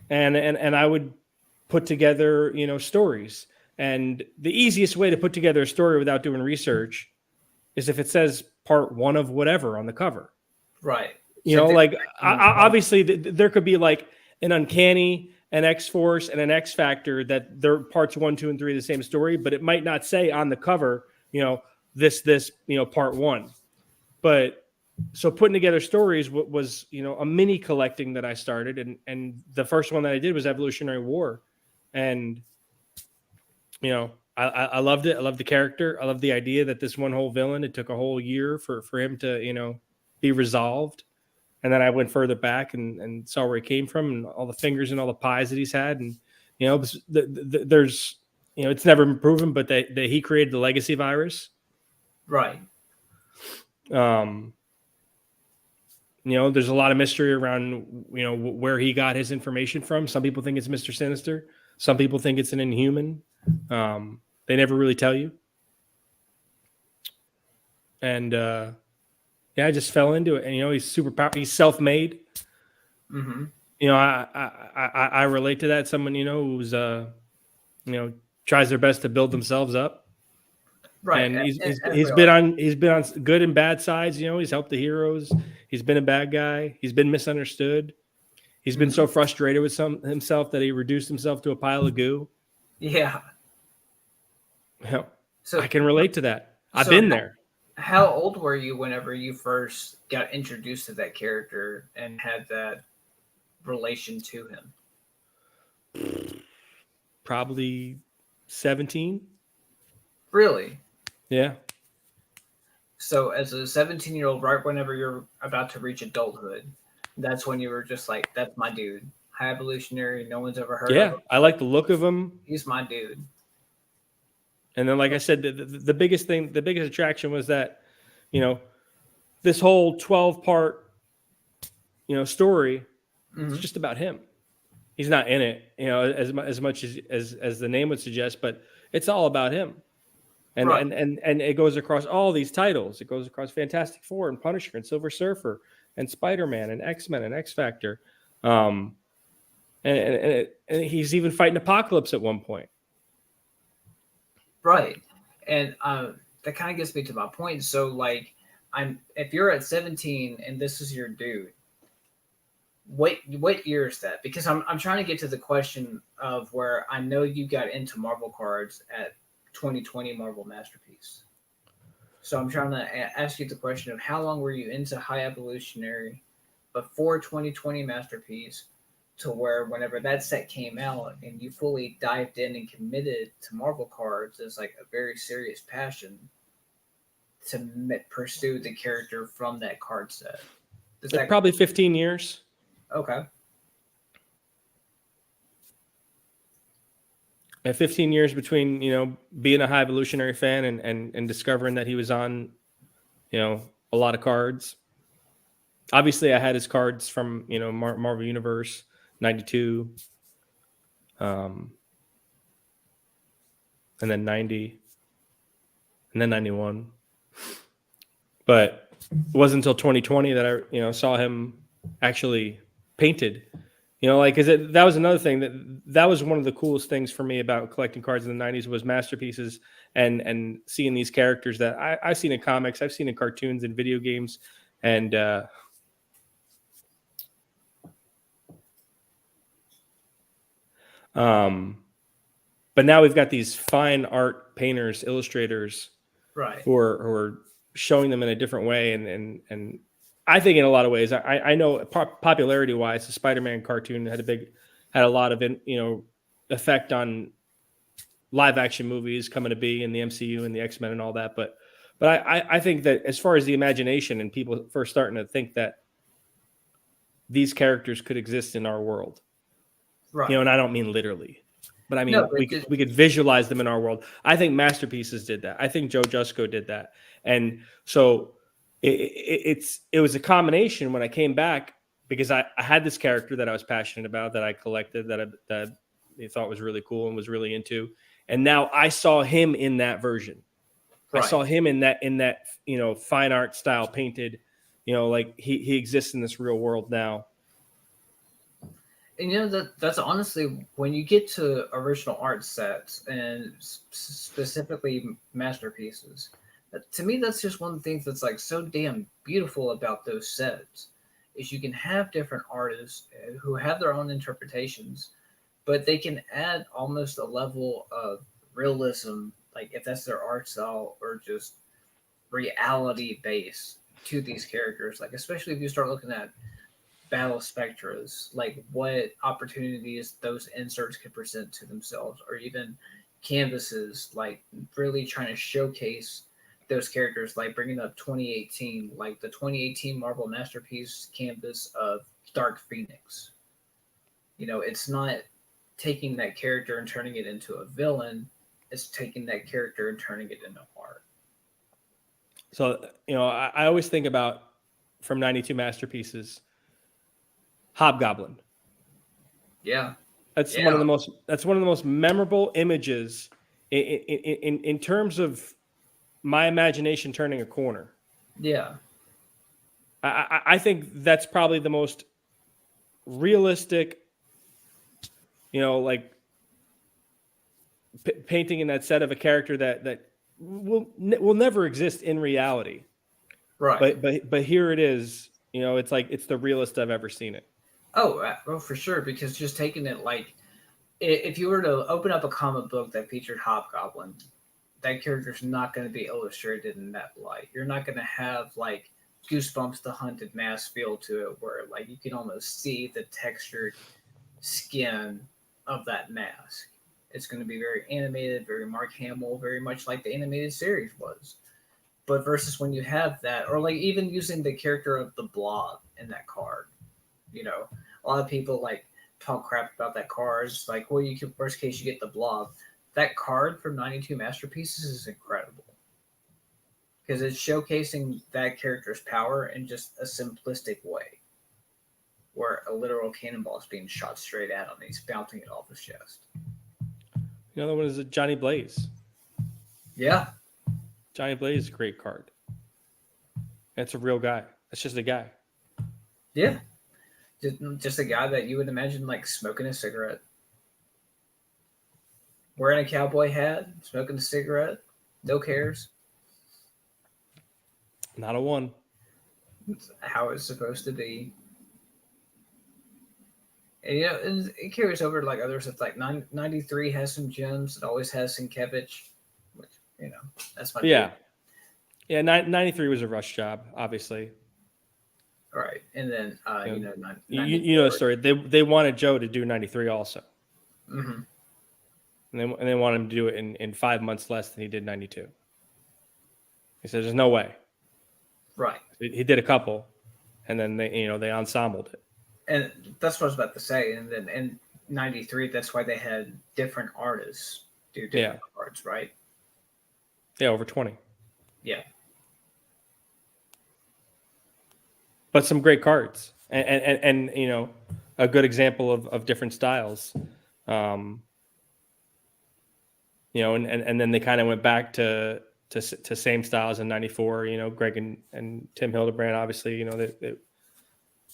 S4: and I would put together stories. And the easiest way to put together a story without doing research is if it says part 1 of whatever on the cover.
S2: Right.
S4: Like obviously there could be like an Uncanny, an X-Force, and an X-Factor that they're parts 1, 2, and 3 of the same story, but it might not say on the cover, this part 1. But so putting together stories was a mini collecting that I started, and the first one that I did was Evolutionary War, and I loved it. I loved the character. I loved the idea that this one whole villain, it took a whole year for him to be resolved. And then I went further back and saw where he came from and all the fingers and all the pies that he's had. And, there's, it's never been proven, but that he created the legacy virus.
S2: Right.
S4: There's a lot of mystery around, where he got his information from. Some people think it's Mr. Sinister. Some people think it's an Inhuman. They never really tell you. And, I just fell into it, and he's super powerful. He's self-made.
S2: Mm-hmm.
S4: I relate to that. Someone who's tries their best to build themselves up.
S2: Right,
S4: and he's been on good and bad sides. He's helped the heroes. He's been a bad guy. He's been misunderstood. He's been so frustrated with himself that he reduced himself to a pile of goo.
S2: Yeah.
S4: So I can relate to that. I've been there.
S2: How old were you whenever you first got introduced to that character and had that relation to him?
S4: Probably 17.
S2: Really?
S4: Yeah.
S2: So as a 17-year-old, right whenever you're about to reach adulthood, that's when you were just like, that's my dude. High evolutionary, no one's ever heard of him.
S4: I like the look of him.
S2: He's my dude.
S4: And then, like I said, the biggest attraction was that, this whole 12-part, story, it's just about him. He's not in it, as much as the name would suggest, but it's all about him. And,
S2: right.
S4: and it goes across all these titles. It goes across Fantastic Four and Punisher and Silver Surfer and Spider-Man and X-Men and X-Factor. And he's even fighting Apocalypse at one point.
S2: Right. And that kind of gets me to my point. So, like, if you're at 17 and this is your dude, what year is that? Because I'm trying to get to the question of where I know you got into Marvel cards at 2020 Marvel Masterpiece. So I'm trying to ask you the question of how long were you into High Evolutionary before 2020 Masterpiece to where whenever that set came out and you fully dived in and committed to Marvel cards as like a very serious passion to pursue the character from that card set?
S4: Probably 15 years.
S2: Okay.
S4: And 15 years between, being a High Evolutionary fan and discovering that he was on, a lot of cards. Obviously, I had his cards from, Marvel Universe, 92, and then 90, and then 91. But it wasn't until 2020 that I, saw him actually painted, You know, like, that was another thing that was one of the coolest things for me about collecting cards in the 90s was masterpieces and seeing these characters that I've seen in comics, I've seen in cartoons and video games. And but now we've got these fine art painters, illustrators,
S2: Right.
S4: who are showing them in a different way. And I think in a lot of ways, I know popularity wise, the Spider-Man cartoon had a lot of, effect on live action movies coming to be in the MCU and the X-Men and all that. But I think that as far as the imagination and people first starting to think that these characters could exist in our world,
S2: Right.
S4: and I don't mean literally, but I mean,
S2: No, but
S4: we could visualize them in our world. I think Masterpieces did that. I think Joe Jusko did that. And so it was a combination when I came back, because I had this character that I was passionate about, that I collected, that I thought was really cool and was really into. And now I saw him in that version.
S2: Right.
S4: I saw him in that fine art style painted, like he exists in this real world now.
S2: And that's honestly, when you get to original art sets and specifically masterpieces, to me that's just one of the things that's like so damn beautiful about those sets, is you can have different artists who have their own interpretations, but they can add almost a level of realism, like if that's their art style, or just reality base to these characters. Like especially if you start looking at battle spectras, like what opportunities those inserts could present to themselves, or even canvases, like really trying to showcase those characters, like bringing up 2018, like the 2018 Marvel Masterpiece canvas of Dark Phoenix. It's not taking that character and turning it into a villain, it's taking that character and turning it into art.
S4: So, I always think about, from 92 Masterpieces, Hobgoblin.
S2: Yeah.
S4: That's one of the most memorable images in terms of my imagination turning a corner.
S2: Yeah.
S4: I think that's probably the most realistic, like painting in that set of a character that will never exist in reality.
S2: Right.
S4: But here it is. It's like it's the realest I've ever seen it.
S2: Oh, for sure. Because just taking it, like, if you were to open up a comic book that featured Hobgoblin, that character's not going to be illustrated in that light. You're not going to have like Goosebumps the Haunted Mask feel to it, where like you can almost see the textured skin of that mask. It's going to be very animated, very Mark Hamill, very much like the animated series was. But versus when you have that, or like even using the character of the Blob in that card, a lot of people like talk crap about that card. It's like, well, you can, worst case, you get the Blob. That card from 92 Masterpieces is incredible, because it's showcasing that character's power in just a simplistic way, where a literal cannonball is being shot straight at him and he's bouncing it off his chest.
S4: The other one is Johnny Blaze.
S2: Yeah.
S4: Johnny Blaze is a great card. That's a real guy. That's just a guy.
S2: Yeah. Just a guy that you would imagine like smoking a cigarette, wearing a cowboy hat, smoking a cigarette, no cares.
S4: Not a one.
S2: It's how it's supposed to be. And it carries over to like others. It's like 93 has some gems. It always has Sienkiewicz, which, that's my
S4: yeah.
S2: favorite.
S4: Yeah, 93 was a rush job, obviously.
S2: Right. And then,
S4: you know the story. They wanted Joe to do 93 also.
S2: Mm-hmm.
S4: And they wanted him to do it in 5 months less than he did 92. He said, there's no way.
S2: Right.
S4: He did a couple, and then they ensembled it.
S2: And that's what I was about to say. And then in 93, that's why they had different artists do different cards, right?
S4: Yeah, over 20.
S2: Yeah.
S4: But some great cards, and a good example of different styles, and then they kind of went back to same styles in 94. Greg and Tim Hildebrand, obviously,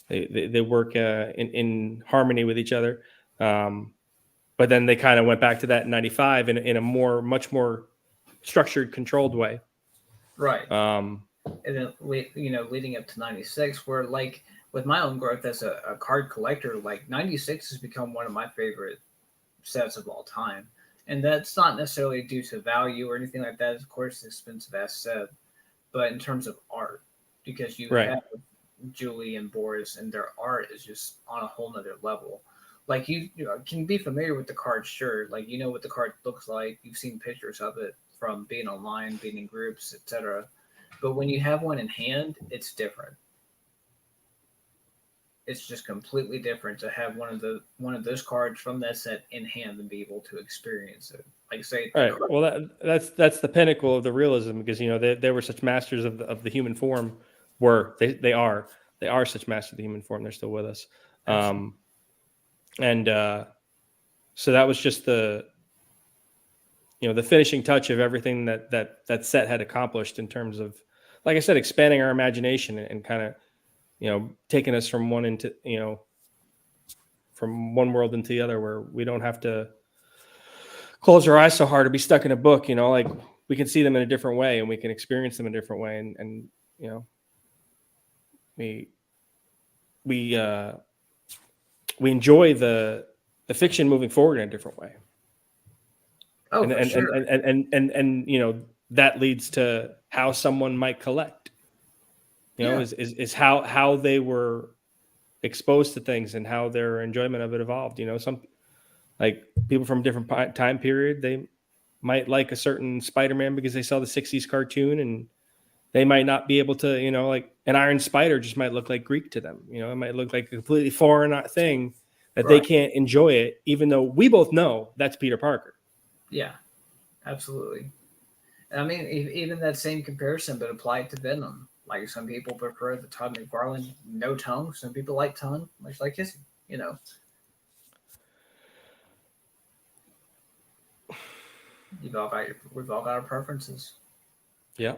S4: They work in harmony with each other. But then they kind of went back to that in '95 in a much more structured, controlled way.
S2: Right.
S4: Um,
S2: And then, leading up to '96, where like with my own growth as a card collector, like '96 has become one of my favorite sets of all time. And that's not necessarily due to value or anything like that. Of course, it's an expensive ass set, but in terms of art, because you
S4: Right.
S2: have Julie and Boris, and their art is just on a whole nother level. Like you can be familiar with the card, sure. Like you know what the card looks like. You've seen pictures of it from being online, being in groups, etc. But when you have one in hand, it's different. It's just completely different to have one of those cards from that set in hand and be able to experience it. Like say,
S4: Right. Well, that's the pinnacle of the realism, because they were such masters of the human form. They are such masters of the human form. They're still with us. And so that was just the finishing touch of everything that set had accomplished in terms of, like I said, expanding our imagination and kind of taking us from from one world into the other, where we don't have to close our eyes so hard or be stuck in a book. Like we can see them in a different way and we can experience them in a different way, and we enjoy the fiction moving forward in a different way.
S2: Oh,
S4: and
S2: for
S4: and,
S2: sure.
S4: and that leads to how someone might collect. Is how they were exposed to things and how their enjoyment of it evolved. Some, like, people from different time period, they might like a certain Spider-Man because they saw the '60s cartoon, and they might not be able to, like an Iron Spider just might look like Greek to them. It might look like a completely foreign thing that they
S2: Right.
S4: can't enjoy it, even though we both know that's Peter Parker.
S2: Yeah, absolutely. I mean, even that same comparison, but applied to Venom. Like some people prefer the Todd McFarlane no tongue. Some people like tongue, much like his. We've all got our preferences.
S4: Yeah.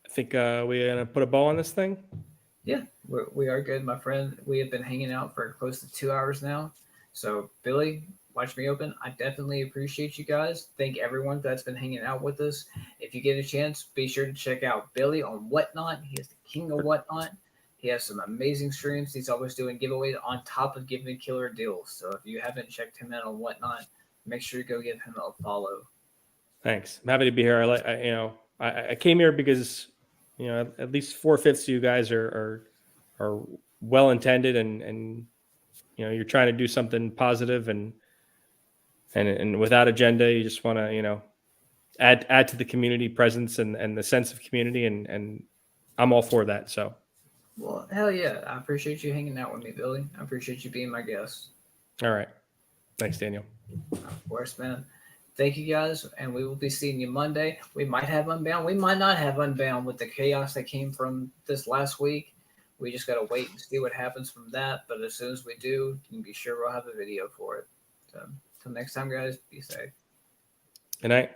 S4: I think we're gonna put a bow on this thing.
S2: Yeah, we are good, my friend. We have been hanging out for close to 2 hours now. So, Billy, watch me open. I definitely appreciate you guys. Thank everyone that's been hanging out with us. If you get a chance, be sure to check out Billy on Whatnot. He is the king of Whatnot. He has some amazing streams. He's always doing giveaways on top of giving killer deals. So if you haven't checked him out on Whatnot, make sure to go give him a follow.
S4: Thanks. I'm happy to be here. I came here because at least 4/5 of you guys are well intended, and you're trying to do something positive, and without agenda. You just want to add to the community presence and the sense of community, and I'm all for that. So,
S2: Well, hell yeah. I appreciate you hanging out with me, Billy. I appreciate you being my guest.
S4: all right. Thanks, Daniel.
S2: Of course, man. Thank you guys, and we will be seeing you Monday. We might have Unbound. We might not have Unbound with the chaos that came from this last week. We just got to wait and see what happens from that. But as soon as we do, you can be sure we'll have a video for it. So, until next time, guys, be safe.
S4: Good night.